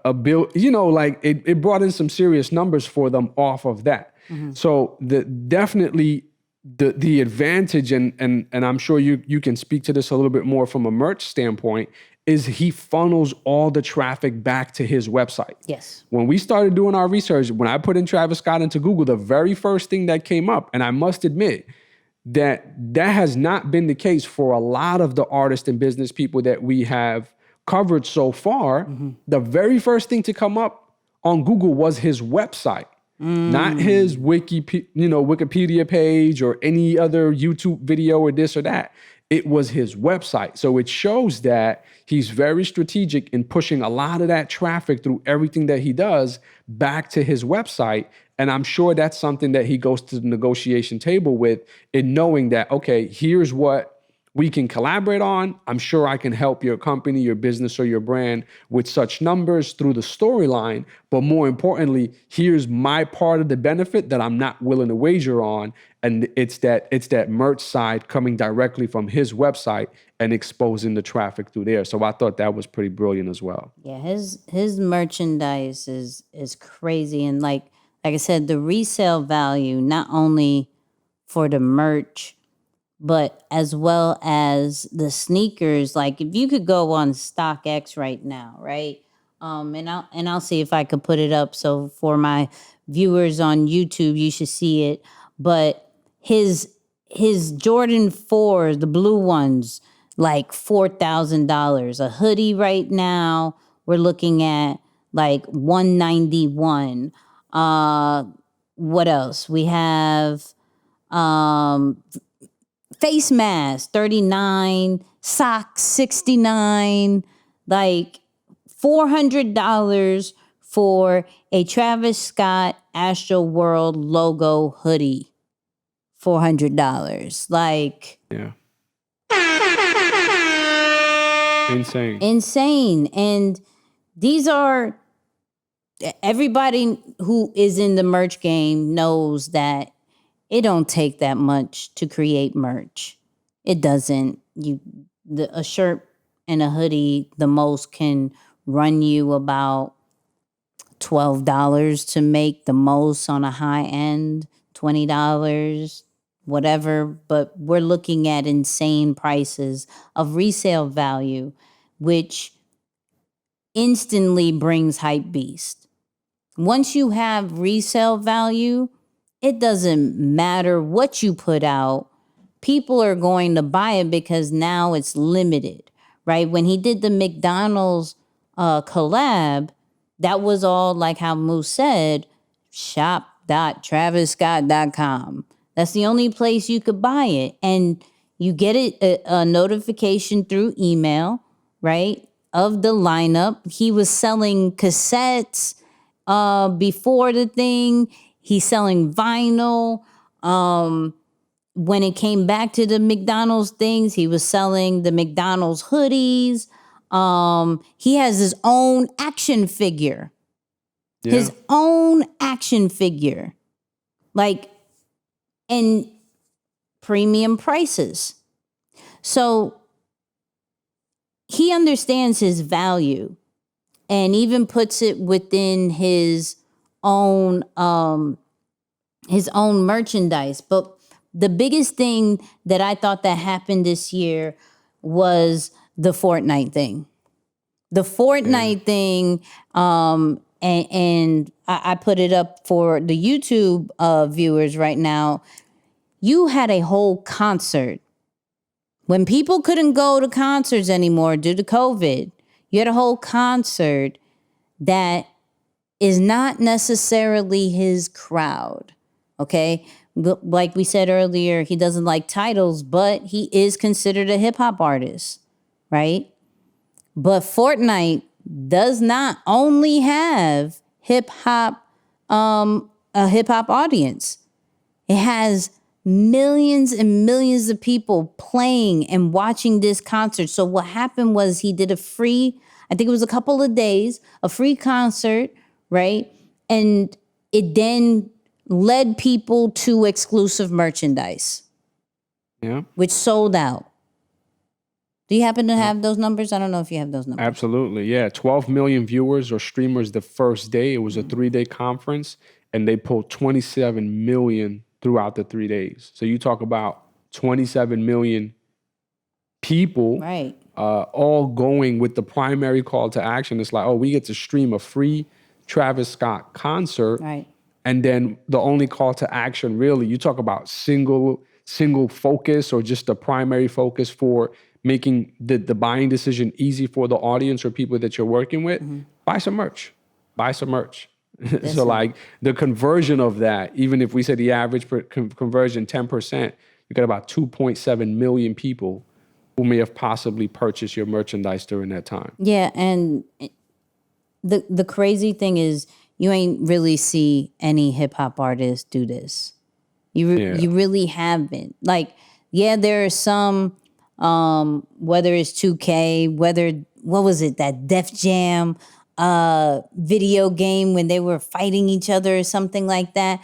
a bill, it brought in some serious numbers for them off of that. So definitely the advantage, and I'm sure you can speak to this a little bit more from a merch standpoint, is he funnels all the traffic back to his website. Yes. When we started doing our research, when I put in Travis Scott into Google, the very first thing that came up, and I must admit, that has not been the case for a lot of the artists and business people that we have covered so far. The very first thing to come up on Google was his website, not his Wikipedia page or any other YouTube video or this or that. It was his website. So it shows that he's very strategic in pushing a lot of that traffic through everything that he does back to his website. And I'm sure that's something that he goes to the negotiation table with, in knowing that, okay, here's what we can collaborate on. I'm sure I can help your company, your business, or your brand with such numbers through the storyline. But more importantly, here's my part of the benefit that I'm not willing to wager on. And it's that merch side coming directly from his website and exposing the traffic through there. So I thought that was pretty brilliant as well. Yeah, his merchandise is crazy, and like I said, the resale value not only for the merch, but as well as the sneakers. Like if you could go on StockX right now, right? And I'll see if I could put it up. So for my viewers on YouTube, you should see it. But his Jordan 4s, the blue ones, like $4,000. A hoodie right now, we're looking at like $191. What else? We have face mask, $39, socks, $69, like $400 for a Travis Scott Astro World logo hoodie. $400. Like, yeah. Insane. Insane. And these are, everybody who is in the merch game knows that it don't take that much to create merch. It doesn't. A shirt and a hoodie, the most can run you about $12 to make, the most on a high end, $20, whatever. But we're looking at insane prices of resale value, which instantly brings hype beast. Once you have resale value, it doesn't matter what you put out. People are going to buy it because now it's limited, right? When he did the McDonald's collab, that was all like how Moose said, shop.travisscott.com. That's the only place you could buy it. And you get it a notification through email, right, of the lineup. He was selling cassettes before the thing. He's selling vinyl. When it came back to the McDonald's things, he was selling the McDonald's hoodies. He has his own action figure. Yeah. His own action figure. Like, and premium prices. So he understands his value and even puts it within his own merchandise. But the biggest thing that I thought that happened this year was the Fortnite thing. The Fortnite thing, and I put it up for the YouTube viewers right now. You had a whole concert. When people couldn't go to concerts anymore due to COVID, you had a whole concert that is not necessarily his crowd, okay? Like we said earlier, he doesn't like titles, but he is considered a hip-hop artist, right? But Fortnite does not only have hip-hop, a hip-hop audience. It has millions and millions of people playing and watching this concert. So what happened was he did a free, I think it was a couple of days, a free concert, right? And it then led people to exclusive merchandise, which sold out. Do you happen to have those numbers? I don't know if you have those numbers. Absolutely, yeah. 12 million viewers or streamers the first day. It was a 3-day conference, and they pulled 27 million throughout the 3 days. So you talk about 27 million people, right? All going with the primary call to action. It's like, oh, we get to stream a free Travis Scott concert, Right. and then the only call to action, really, you talk about single focus or just the primary focus for making the buying decision easy for the audience or people that you're working with. Buy some merch. So like the conversion of that, even if we say the average conversion 10%, you got about 2.7 million people who may have possibly purchased your merchandise during that time. Yeah, and the crazy thing is you ain't really see any hip hop artists do this. You really haven't. Like, yeah, there are some whether it's 2K, what was it, that Def Jam video game when they were fighting each other or something like that.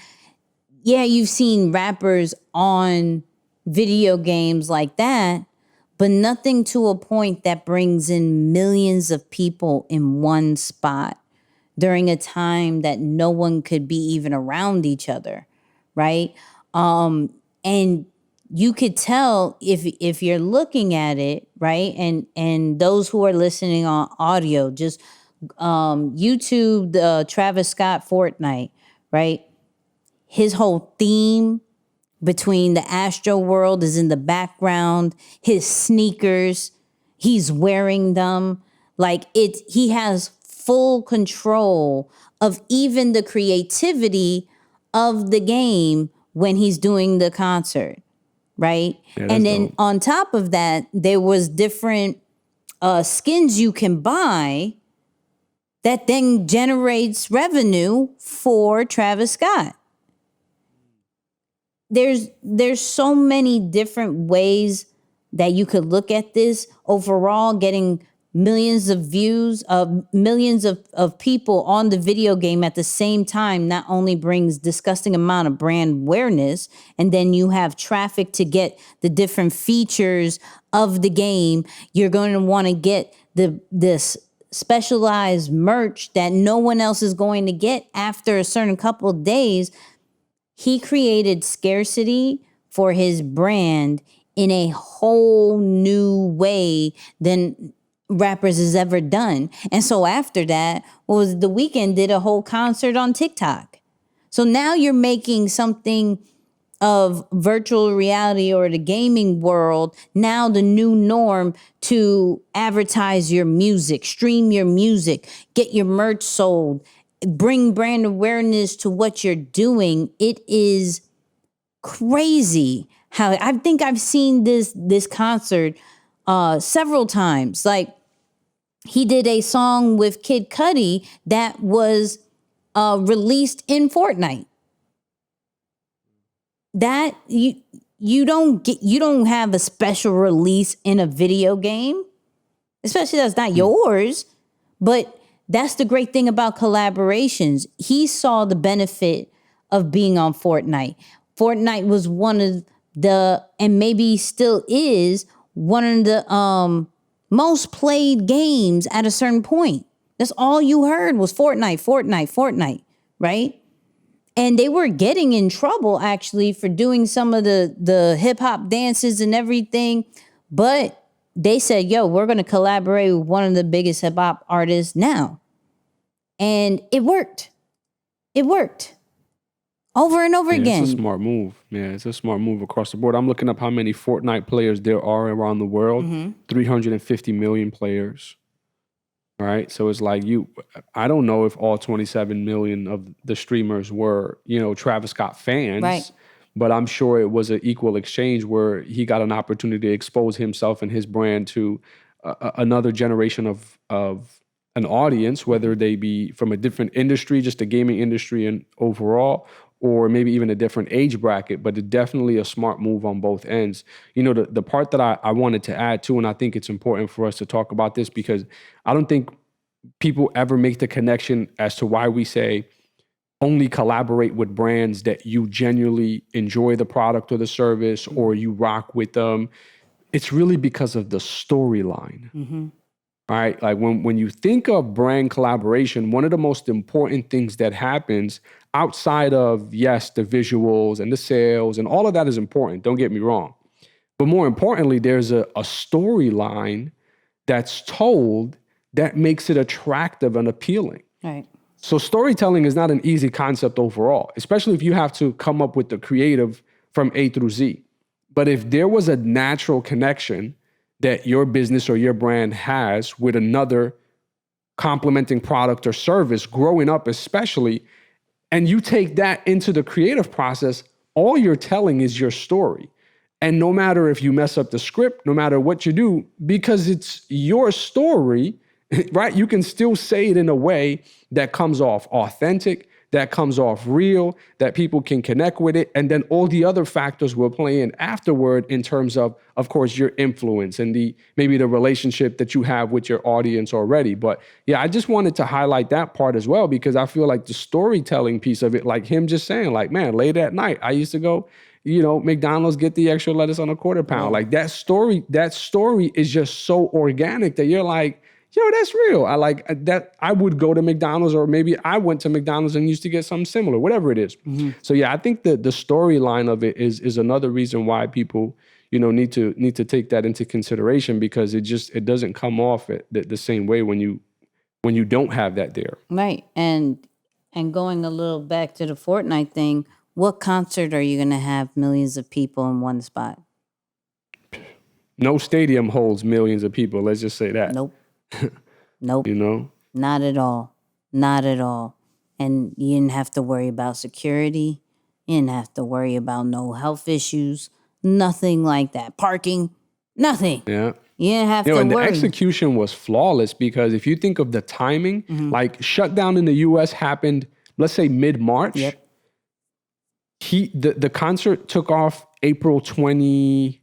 Yeah, you've seen rappers on video games like that, but nothing to a point that brings in millions of people in one spot during a time that no one could be even around each other, right? And you could tell if you're looking at it, right? And those who are listening on audio, just YouTube the Travis Scott Fortnite, right? His whole theme between the Astro World is in the background. His sneakers, he's wearing them. Like he has full control of even the creativity of the game when he's doing the concert, right? Yeah, and then dope. on top of that, there was different skins you can buy that then generates revenue for Travis Scott. There's so many different ways that you could look at this. Overall, getting millions of views of millions of people on the video game at the same time not only brings disgusting amount of brand awareness, and then you have traffic to get the different features of the game. You're going to want to get this specialized merch that no one else is going to get after a certain couple of days. He created scarcity for his brand in a whole new way than rappers has ever done. And so after that, The Weeknd did a whole concert on TikTok. So now you're making something of virtual reality or the gaming world now the new norm to advertise your music, stream your music, get your merch sold, bring brand awareness to what you're doing. It is crazy how I think I've seen this concert several times. Like, he did a song with Kid Cudi that was released in Fortnite. That you don't have a special release in a video game, especially that's not yours. But that's the great thing about collaborations. He saw the benefit of being on Fortnite. Fortnite was one of the, and maybe still is, one of the most played games at a certain point. That's all you heard was Fortnite, right? And they were getting in trouble actually for doing some of the hip hop dances and everything. But they said, yo, we're going to collaborate with one of the biggest hip hop artists now. And it worked. It worked. Over and over again. It's a smart move. Yeah, it's a smart move across the board. I'm looking up how many Fortnite players there are around the world. 350 million players. All right. So it's like I don't know if all 27 million of the streamers were, Travis Scott fans. Right. But I'm sure it was an equal exchange where he got an opportunity to expose himself and his brand to another generation of an audience, whether they be from a different industry, just the gaming industry and overall, or maybe even a different age bracket. But it's definitely a smart move on both ends. The part that I wanted to add too, and I think it's important for us to talk about this because I don't think people ever make the connection as to why we say only collaborate with brands that you genuinely enjoy the product or the service or you rock with them. It's really because of the storyline. All right. Like when you think of brand collaboration, one of the most important things that happens outside of, yes, the visuals and the sales and all of that is important. Don't get me wrong. But more importantly, there's a storyline that's told that makes it attractive and appealing. Right. So storytelling is not an easy concept overall, especially if you have to come up with the creative from A through Z. But if there was a natural connection that your business or your brand has with another complementing product or service growing up especially, and you take that into the creative process, all you're telling is your story. And no matter if you mess up the script, no matter what you do, because it's your story right? You can still say it in a way that comes off authentic, that comes off real, that people can connect with it. And then all the other factors will play in afterward in terms of course, your influence and maybe the relationship that you have with your audience already. But yeah, I just wanted to highlight that part as well, because I feel like the storytelling piece of it, like him just saying like, man, late at night, I used to go, McDonald's, get the extra lettuce on a quarter pound. Like that story is just so organic that you're like, yo, that's real. I like that. I would go to McDonald's, or maybe I went to McDonald's and used to get something similar, whatever it is. Mm-hmm. So yeah, I think that the storyline of it is another reason why people, need to take that into consideration, because it doesn't come off the same way when you don't have that there. Right. And going a little back to the Fortnite thing, what concert are you going to have millions of people in one spot? No stadium holds millions of people. Let's just say that. Nope. Nope. Not at all. Not at all. And you didn't have to worry about security. You didn't have to worry about no health issues. Nothing like that. Parking. Nothing. Yeah. You didn't have to and worry. The execution was flawless, because if you think of the timing, like shutdown in the US happened, let's say mid-March. Yep. The concert took off April 20.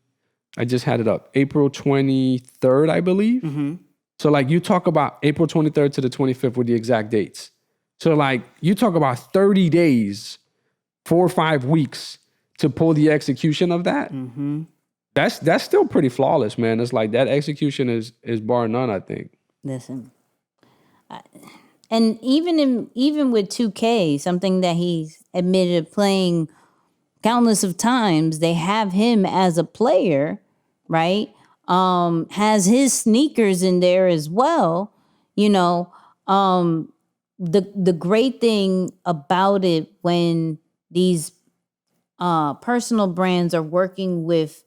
I just had it up. April 23rd, I believe. Mm-hmm. So like you talk about April 23rd to the 25th with the exact dates. So like you talk about 30 days, 4 or 5 weeks to pull the execution of that. Mm-hmm. That's still pretty flawless, man. It's like that execution is bar none, I think. Listen, and even with 2K, something that he's admitted playing countless of times, they have him as a player, right? Has his sneakers in there as well. The great thing about it, when these personal brands are working with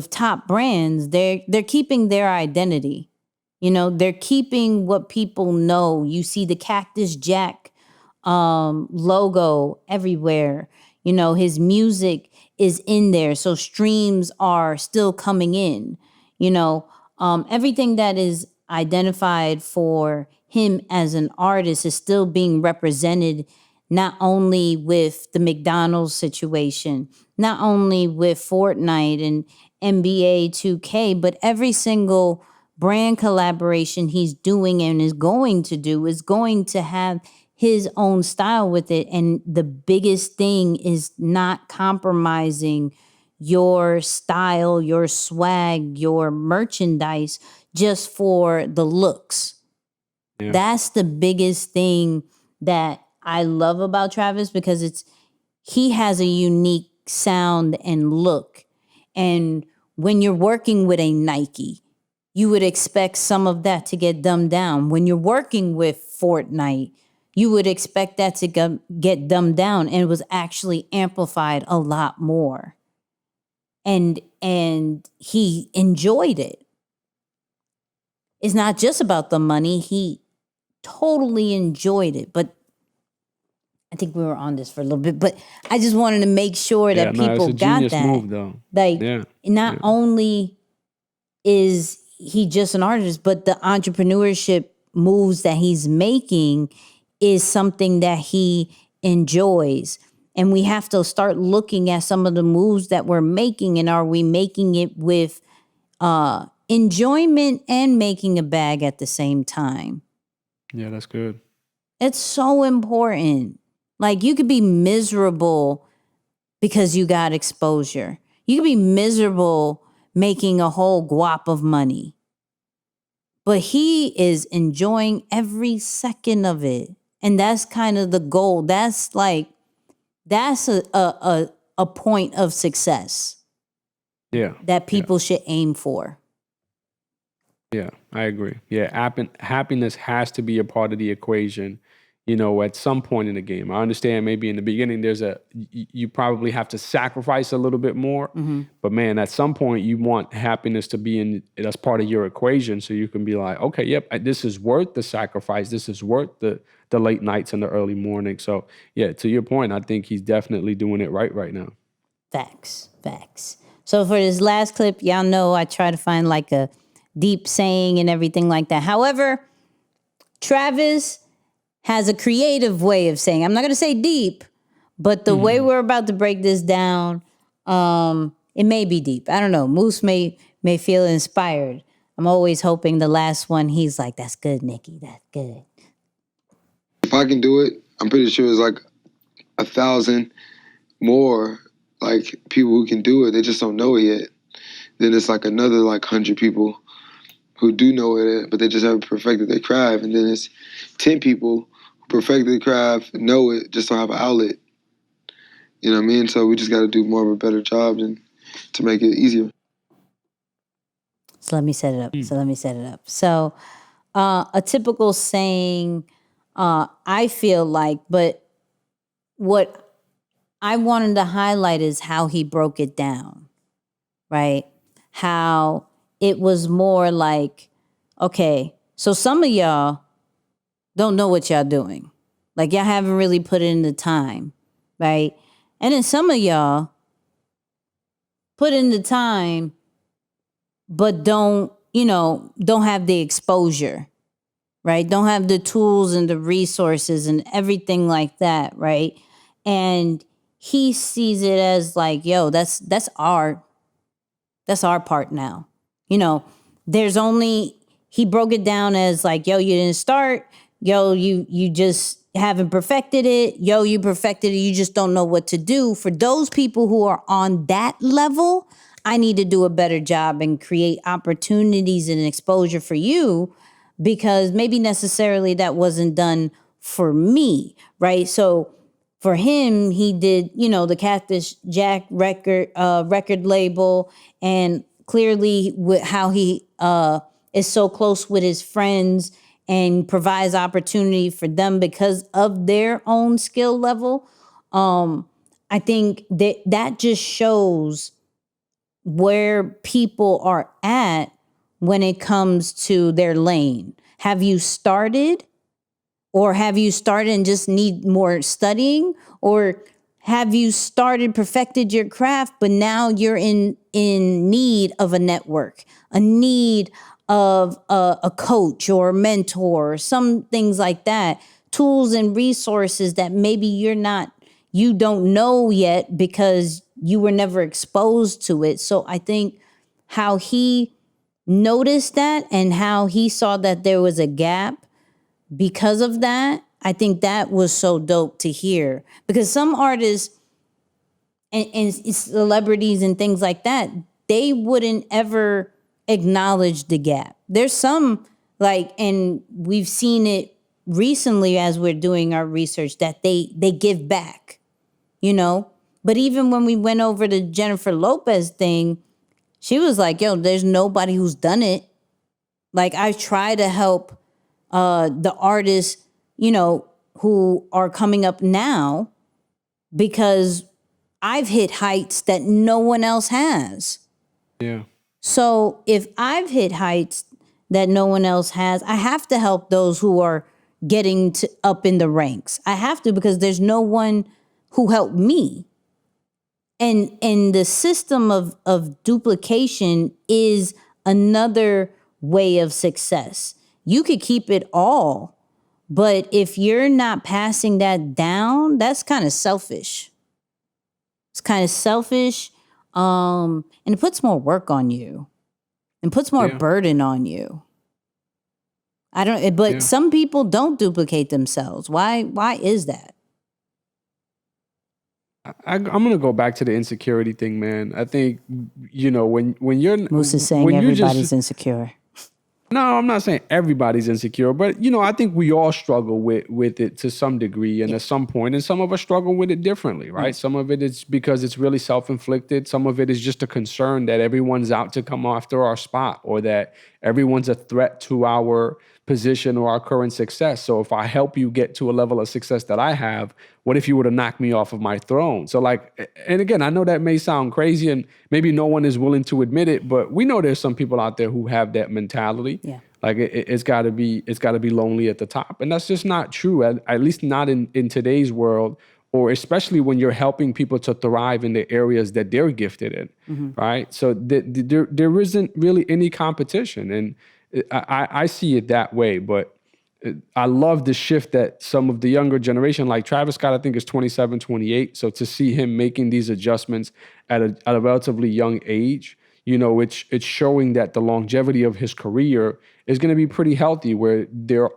top brands, they're keeping their identity. They're keeping what people know. You see the Cactus Jack logo everywhere. His music is in there, so streams are still coming in. Everything that is identified for him as an artist is still being represented, not only with the McDonald's situation, not only with Fortnite and NBA 2K, but every single brand collaboration he's doing and is going to do is going to have his own style with it. And the biggest thing is not compromising your style, your swag, your merchandise just for the looks. Yeah. That's the biggest thing that I love about Travis, because he has a unique sound and look. And when you're working with a Nike, you would expect some of that to get dumbed down. When you're working with Fortnite, you would expect that to get dumbed down, and it was actually amplified a lot more. And he enjoyed it. It's not just about the money. He totally enjoyed it. But I think we were on this for a little bit, but I just wanted to make sure that people got that. Move, though. Like, not only is he just an artist, but the entrepreneurship moves that he's making is something that he enjoys. And we have to start looking at some of the moves that we're making, and are we making it with enjoyment and making a bag at the same time? Yeah, that's good. It's so important. Like, you could be miserable because you got exposure. You could be miserable making a whole guap of money. But he is enjoying every second of it. And that's kind of the goal. That's a point of success. Yeah. That people should aim for. Yeah, I agree. Yeah, happiness has to be a part of the equation, at some point in the game. I understand maybe in the beginning you probably have to sacrifice a little bit more. Mm-hmm. But man, at some point you want happiness to be as part of your equation, so you can be like, okay, yep, this is worth the sacrifice. This is worth the late nights and the early morning. So yeah, to your point, I think he's definitely doing it right now. Facts. So for this last clip, y'all know I try to find like a deep saying and everything like that. However, Travis has a creative way of saying, I'm not going to say deep, but the way we're about to break this down, it may be deep. I don't know. Moose may feel inspired. I'm always hoping the last one, he's like, that's good, Nikki. That's good. If I can do it, I'm pretty sure it's like 1,000 more like people who can do it. They just don't know it yet. Then it's like another like 100 people who do know it, but they just haven't perfected their craft. And then it's 10 people who perfected their craft, know it, just don't have an outlet. You know what I mean? So we just got to do more of a better job and to make it easier. So let me set it up. So a typical saying, I feel like, but what I wanted to highlight is how he broke it down, right? How it was more like, okay, so some of y'all don't know what y'all doing. Like y'all haven't really put in the time, right? And then some of y'all put in the time, but don't have the exposure, right? Don't have the tools and the resources and everything like that, right? And he sees it as like, yo, that's our part now. You know, he broke it down as like, yo, you didn't start. Yo, you just haven't perfected it. Yo, you perfected it. You just don't know what to do. For those people who are on that level, I need to do a better job and create opportunities and exposure for you, because maybe necessarily that wasn't done for me, right? So for him, he did, the Cactus Jack record label, and clearly with how he is so close with his friends and provides opportunity for them because of their own skill level. I think that just shows where people are at when it comes to their lane. Have you started? Or have you started and just need more studying? Or have you started, perfected your craft, but now you're in need of a network, a need of a coach or a mentor, or some things like that, tools and resources that maybe you don't know yet because you were never exposed to it. So I think how he noticed that and how he saw that there was a gap because of that, I think that was so dope to hear. Because some artists and celebrities and things like that, they wouldn't ever acknowledge the gap. There's some and we've seen it recently as we're doing our research, that they give back, But even when we went over the Jennifer Lopez thing, she was like, yo, there's nobody who's done it. Like, I try to help the artists, who are coming up now, because I've hit heights that no one else has. Yeah. So if I've hit heights that no one else has, I have to help those who are getting up in the ranks. I have to, because there's no one who helped me. And the system of duplication is another way of success. You could keep it all, but if you're not passing that down, that's kind of selfish. It's kind of selfish, and it puts more work on you and puts more burden on you. Some people don't duplicate themselves. Why is that? I'm gonna go back to the insecurity thing, man. I think when you're Moose is saying everybody's insecure. No, I'm not saying everybody's insecure, but I think we all struggle with it to some degree and at some point, and some of us struggle with it differently, right? Mm. Some of it is because it's really self-inflicted. Some of it is just a concern that everyone's out to come after our spot, or that everyone's a threat to our position or our current success. So if I help you get to a level of success that I have, what if you were to knock me off of my throne? So and again, I know that may sound crazy and maybe no one is willing to admit it, but we know there's some people out there who have that mentality. Yeah. Like it's gotta be lonely at the top. And that's just not true, at least not in today's world, or especially when you're helping people to thrive in the areas that they're gifted in, right? So there isn't really any competition. And I see it that way, but I love the shift that some of the younger generation, like Travis Scott, I think is 27, 28. So to see him making these adjustments at a relatively young age, you know, it's showing that the longevity of his career is going to be pretty healthy, where there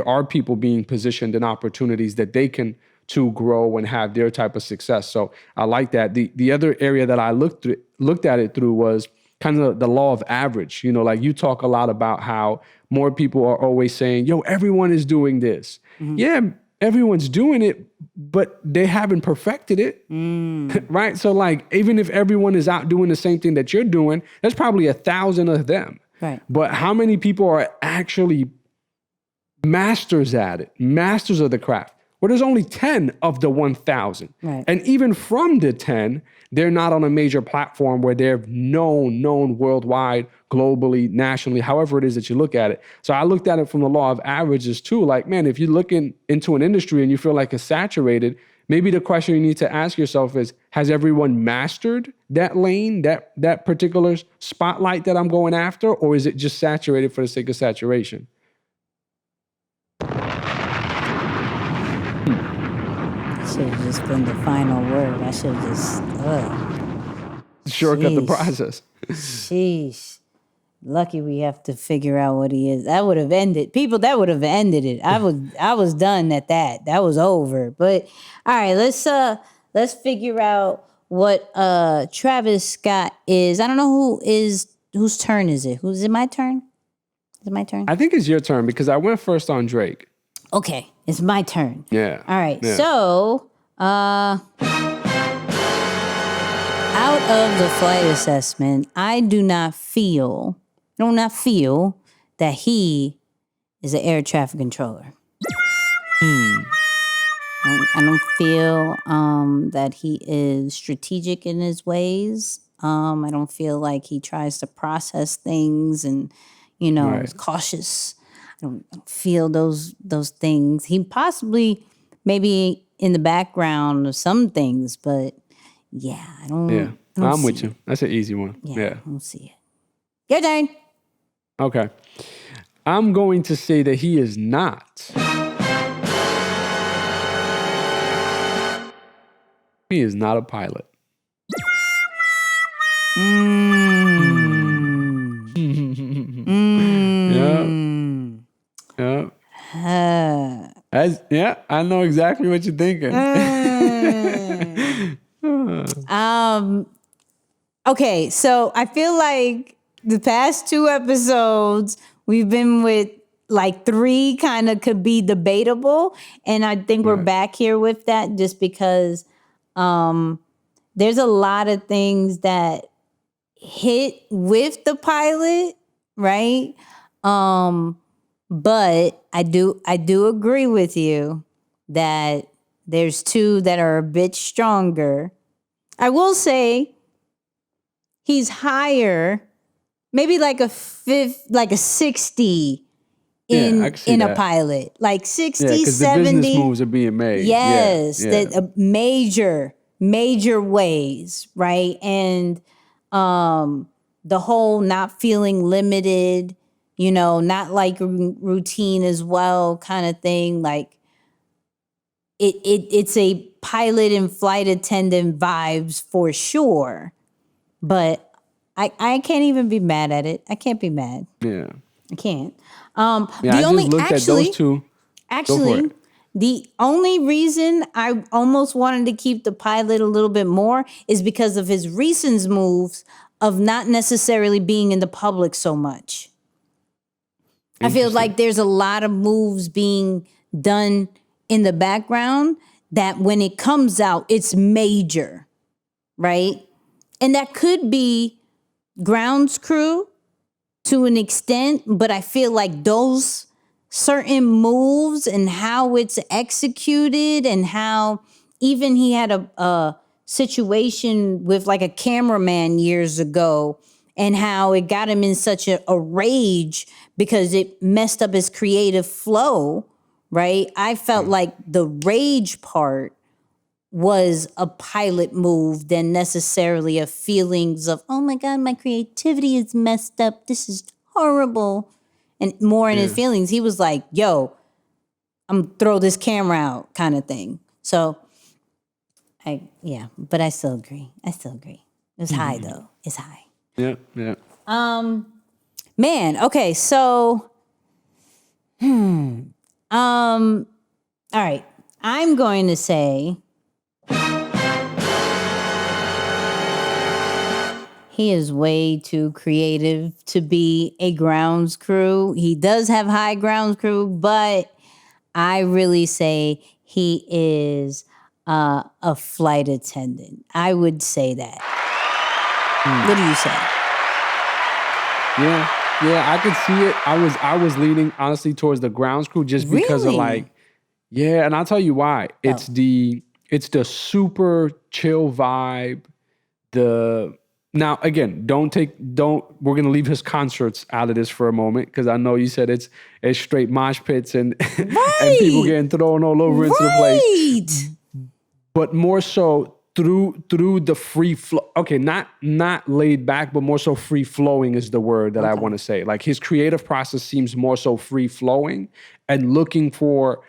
are people being positioned in opportunities that they can to grow and have their type of success. So I like that. The other area that I looked at it through was kind of the law of average. You know, like you talk a lot about how more people are always saying, yo, everyone is doing this. Yeah, everyone's doing it, but they haven't perfected it, right? So like, even if everyone is out doing the same thing that you're doing, there's probably 1,000 of them. Right. But how many people are actually masters at it, masters of the craft? Well, there's only 10 of the 1,000. Right. And even from the 10, they're not on a major platform where they're known worldwide, globally, nationally, however it is that you look at it. So I looked at it from the law of averages too. Like, man, if you're looking into an industry and you feel like it's saturated, maybe the question you need to ask yourself is, has everyone mastered that lane, that particular spotlight that I'm going after? Or is it just saturated for the sake of saturation? Should have just been the final word. I should have just, Shortcut the Jeez. process. sheesh. Lucky we have to figure out what he is. That would have ended. People, that would have ended it. I was done at that. That was over. But all right, let's figure out what Travis Scott is. I don't know whose turn is it? Is it my turn? Is it my turn? I think it's your turn because I went first on Drake. Okay, it's my turn. Yeah. All right. Yeah. So, out of the flight assessment, I do not feel that he is an air traffic controller. I don't feel that he is strategic in his ways. I don't feel like he tries to process things and, Right. is cautious. I don't feel those things. He possibly maybe in the background of some things, but yeah, I don't. Yeah. I don't I'm with see you. That's an easy one. it. Yeah. I don't see it. Your turn. Okay. I'm going to say that he is not. He is not a pilot. Yeah. Yeah. I know exactly what you're thinking. Okay, so I feel like the past 2 episodes we've been with like 3 kind of could be debatable, and I think we're back here with that just because there's a lot of things that hit with the pilot, right? But I do agree with you that there's 2 that are a bit stronger. I will say he's higher, maybe like a 60 in I can see a that. pilot, like 60, Yeah, because the 70. business moves are being made. Yes, Yeah. that major ways, right? And the whole not feeling limited, not like routine as well kind of thing. Like it's a pilot and flight attendant vibes for sure. But I can't even be mad at it. I can't be mad. Yeah. I can't. Yeah, I just looked at those 2. Actually, the only reason I almost wanted to keep the pilot a little bit more is because of his recent moves of not necessarily being in the public so much. I feel like there's a lot of moves being done in the background that when it comes out, it's major, right? And that could be grounds crew to an extent, but I feel like those certain moves and how it's executed and how even he had a situation with like a cameraman years ago and how it got him in such a rage because it messed up his creative flow, right? I felt like the rage part was a pilot move than necessarily a feelings of, oh my God, my creativity is messed up. This is horrible. And more in his feelings, he was like, yo, I'm throw this camera out kind of thing. So but I still agree. It's high though. It's high. Yeah, yeah. Man, okay, so all right. I'm going to say he is way too creative to be a grounds crew. He does have high grounds crew, but I really say he is a flight attendant. I would say that. What do you say? Yeah, I could see it. I was leaning honestly towards the grounds crew just because of Really? like, yeah, and I'll tell you why. It's the super chill vibe. Now again, we're gonna leave his concerts out of this for a moment because I know you said it's straight mosh pits and and people getting thrown all over into the place. Right. But more so through the free flow. Okay, not laid back, but more so free flowing is the word that I want to say. Like his creative process seems more so free flowing and looking for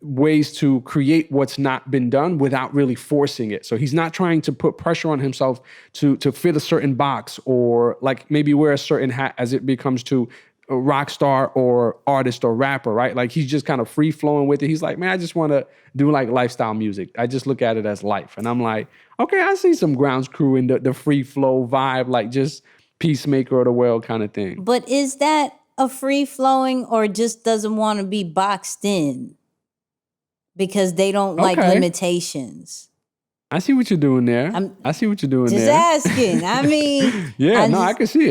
ways to create what's not been done without really forcing it. So he's not trying to put pressure on himself to fit a certain box or like maybe wear a certain hat as it becomes to a rock star or artist or rapper, right? Like he's just kind of free flowing with it. He's like, man, I just want to do like lifestyle music. I just look at it as life. And I'm like, okay, I see some grounds crew in the free flow vibe, like just peacemaker of the world kind of thing. But is that a free flowing or just doesn't want to be boxed in because they don't like limitations? I see what you're doing there. I see what you're doing Just there. asking. I mean, Yeah, I can see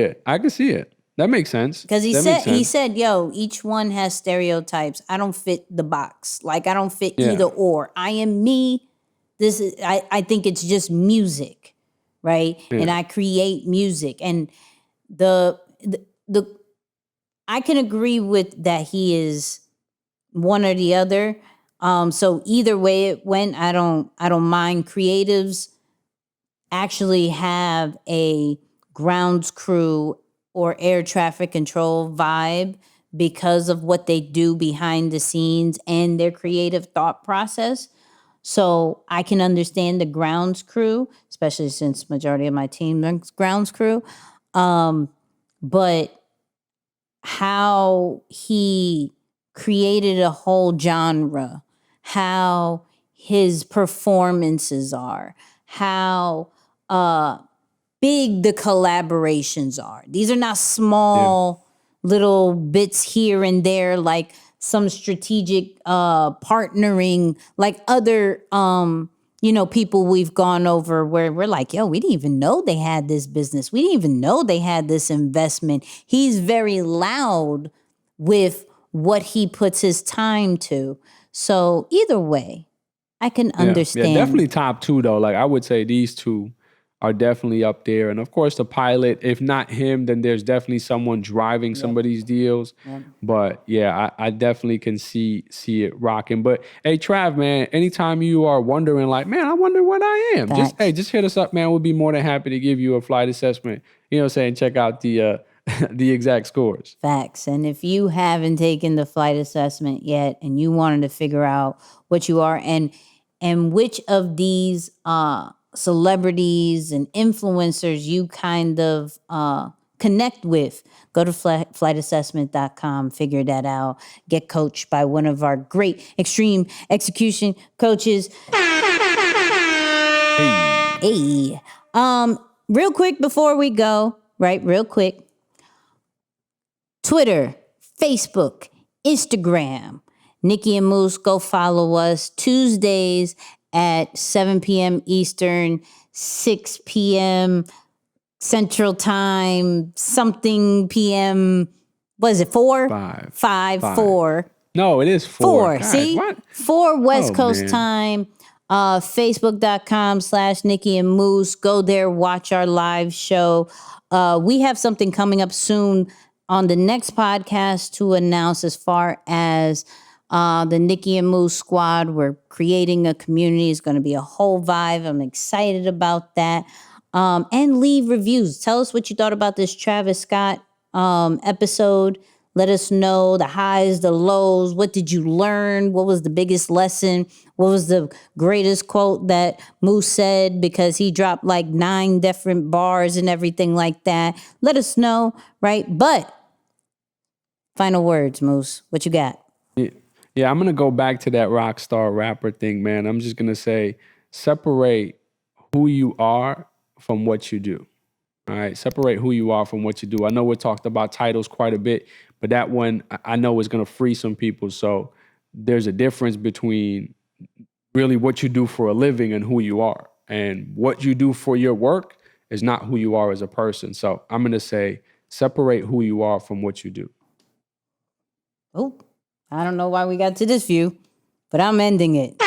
it. That makes sense. Because he said, yo, each one has stereotypes. I don't fit the box. Like I don't fit either or. I am me. I think it's just music, right? Yeah. And I create music. And the I can agree with that he is one or the other. So either way it went, I don't mind. Creatives actually have a grounds crew or air traffic control vibe because of what they do behind the scenes and their creative thought process. So I can understand the grounds crew, especially since majority of my team is grounds crew. But how he created a whole genre, how his performances are, how big the collaborations are. These are not small little bits here and there, like some strategic partnering, like other people we've gone over where we're like, yo, we didn't even know they had this business. We didn't even know they had this investment. He's very loud with what he puts his time to. So either way, I can understand. Yeah, definitely top two though. Like I would say these two are definitely up there. And of course the pilot, if not him, then there's definitely someone driving some of these deals. But yeah, I definitely can see it rocking. But hey, Trav, man, anytime you are wondering like, man, I wonder what I am. Just hit us up, man. We'll be more than happy to give you a flight assessment. You know what I'm saying? Check out the the exact scores. Facts. And if you haven't taken the flight assessment yet and you wanted to figure out what you are and which of these celebrities and influencers you kind of connect with, go to flightassessment.com, figure that out, get coached by one of our great extreme execution coaches. Hey. Real quick before we go, real quick. Twitter, Facebook, Instagram, Nikki and Moose, go follow us Tuesdays at 7 p.m. Eastern, 6 p.m. Central Time, something p.m. What is it, 4? 4. No, it is 4. God, see? what? 4 West Coast time. Facebook.com/Nikki and Moose. Go there, watch our live show. We have something coming up soon on the next podcast to announce as far as the Nikki and Moose squad. We're creating a community. It's going to be a whole vibe. I'm excited about that. And leave reviews. Tell us what you thought about this Travis Scott episode. Let us know the highs, the lows. What did you learn? What was the biggest lesson? What was the greatest quote that Moose said? Because he dropped like 9 different bars and everything like that. Let us know, right? But final words, Moose. What you got? Yeah, I'm gonna go back to that rock star rapper thing, man. I'm just gonna say, separate who you are from what you do. All right, separate who you are from what you do. I know we talked about titles quite a bit, but that one I know is gonna free some people. So there's a difference between really what you do for a living and who you are. And what you do for your work is not who you are as a person. So I'm gonna say, separate who you are from what you do. Oh, I don't know why we got to this view, but I'm ending it.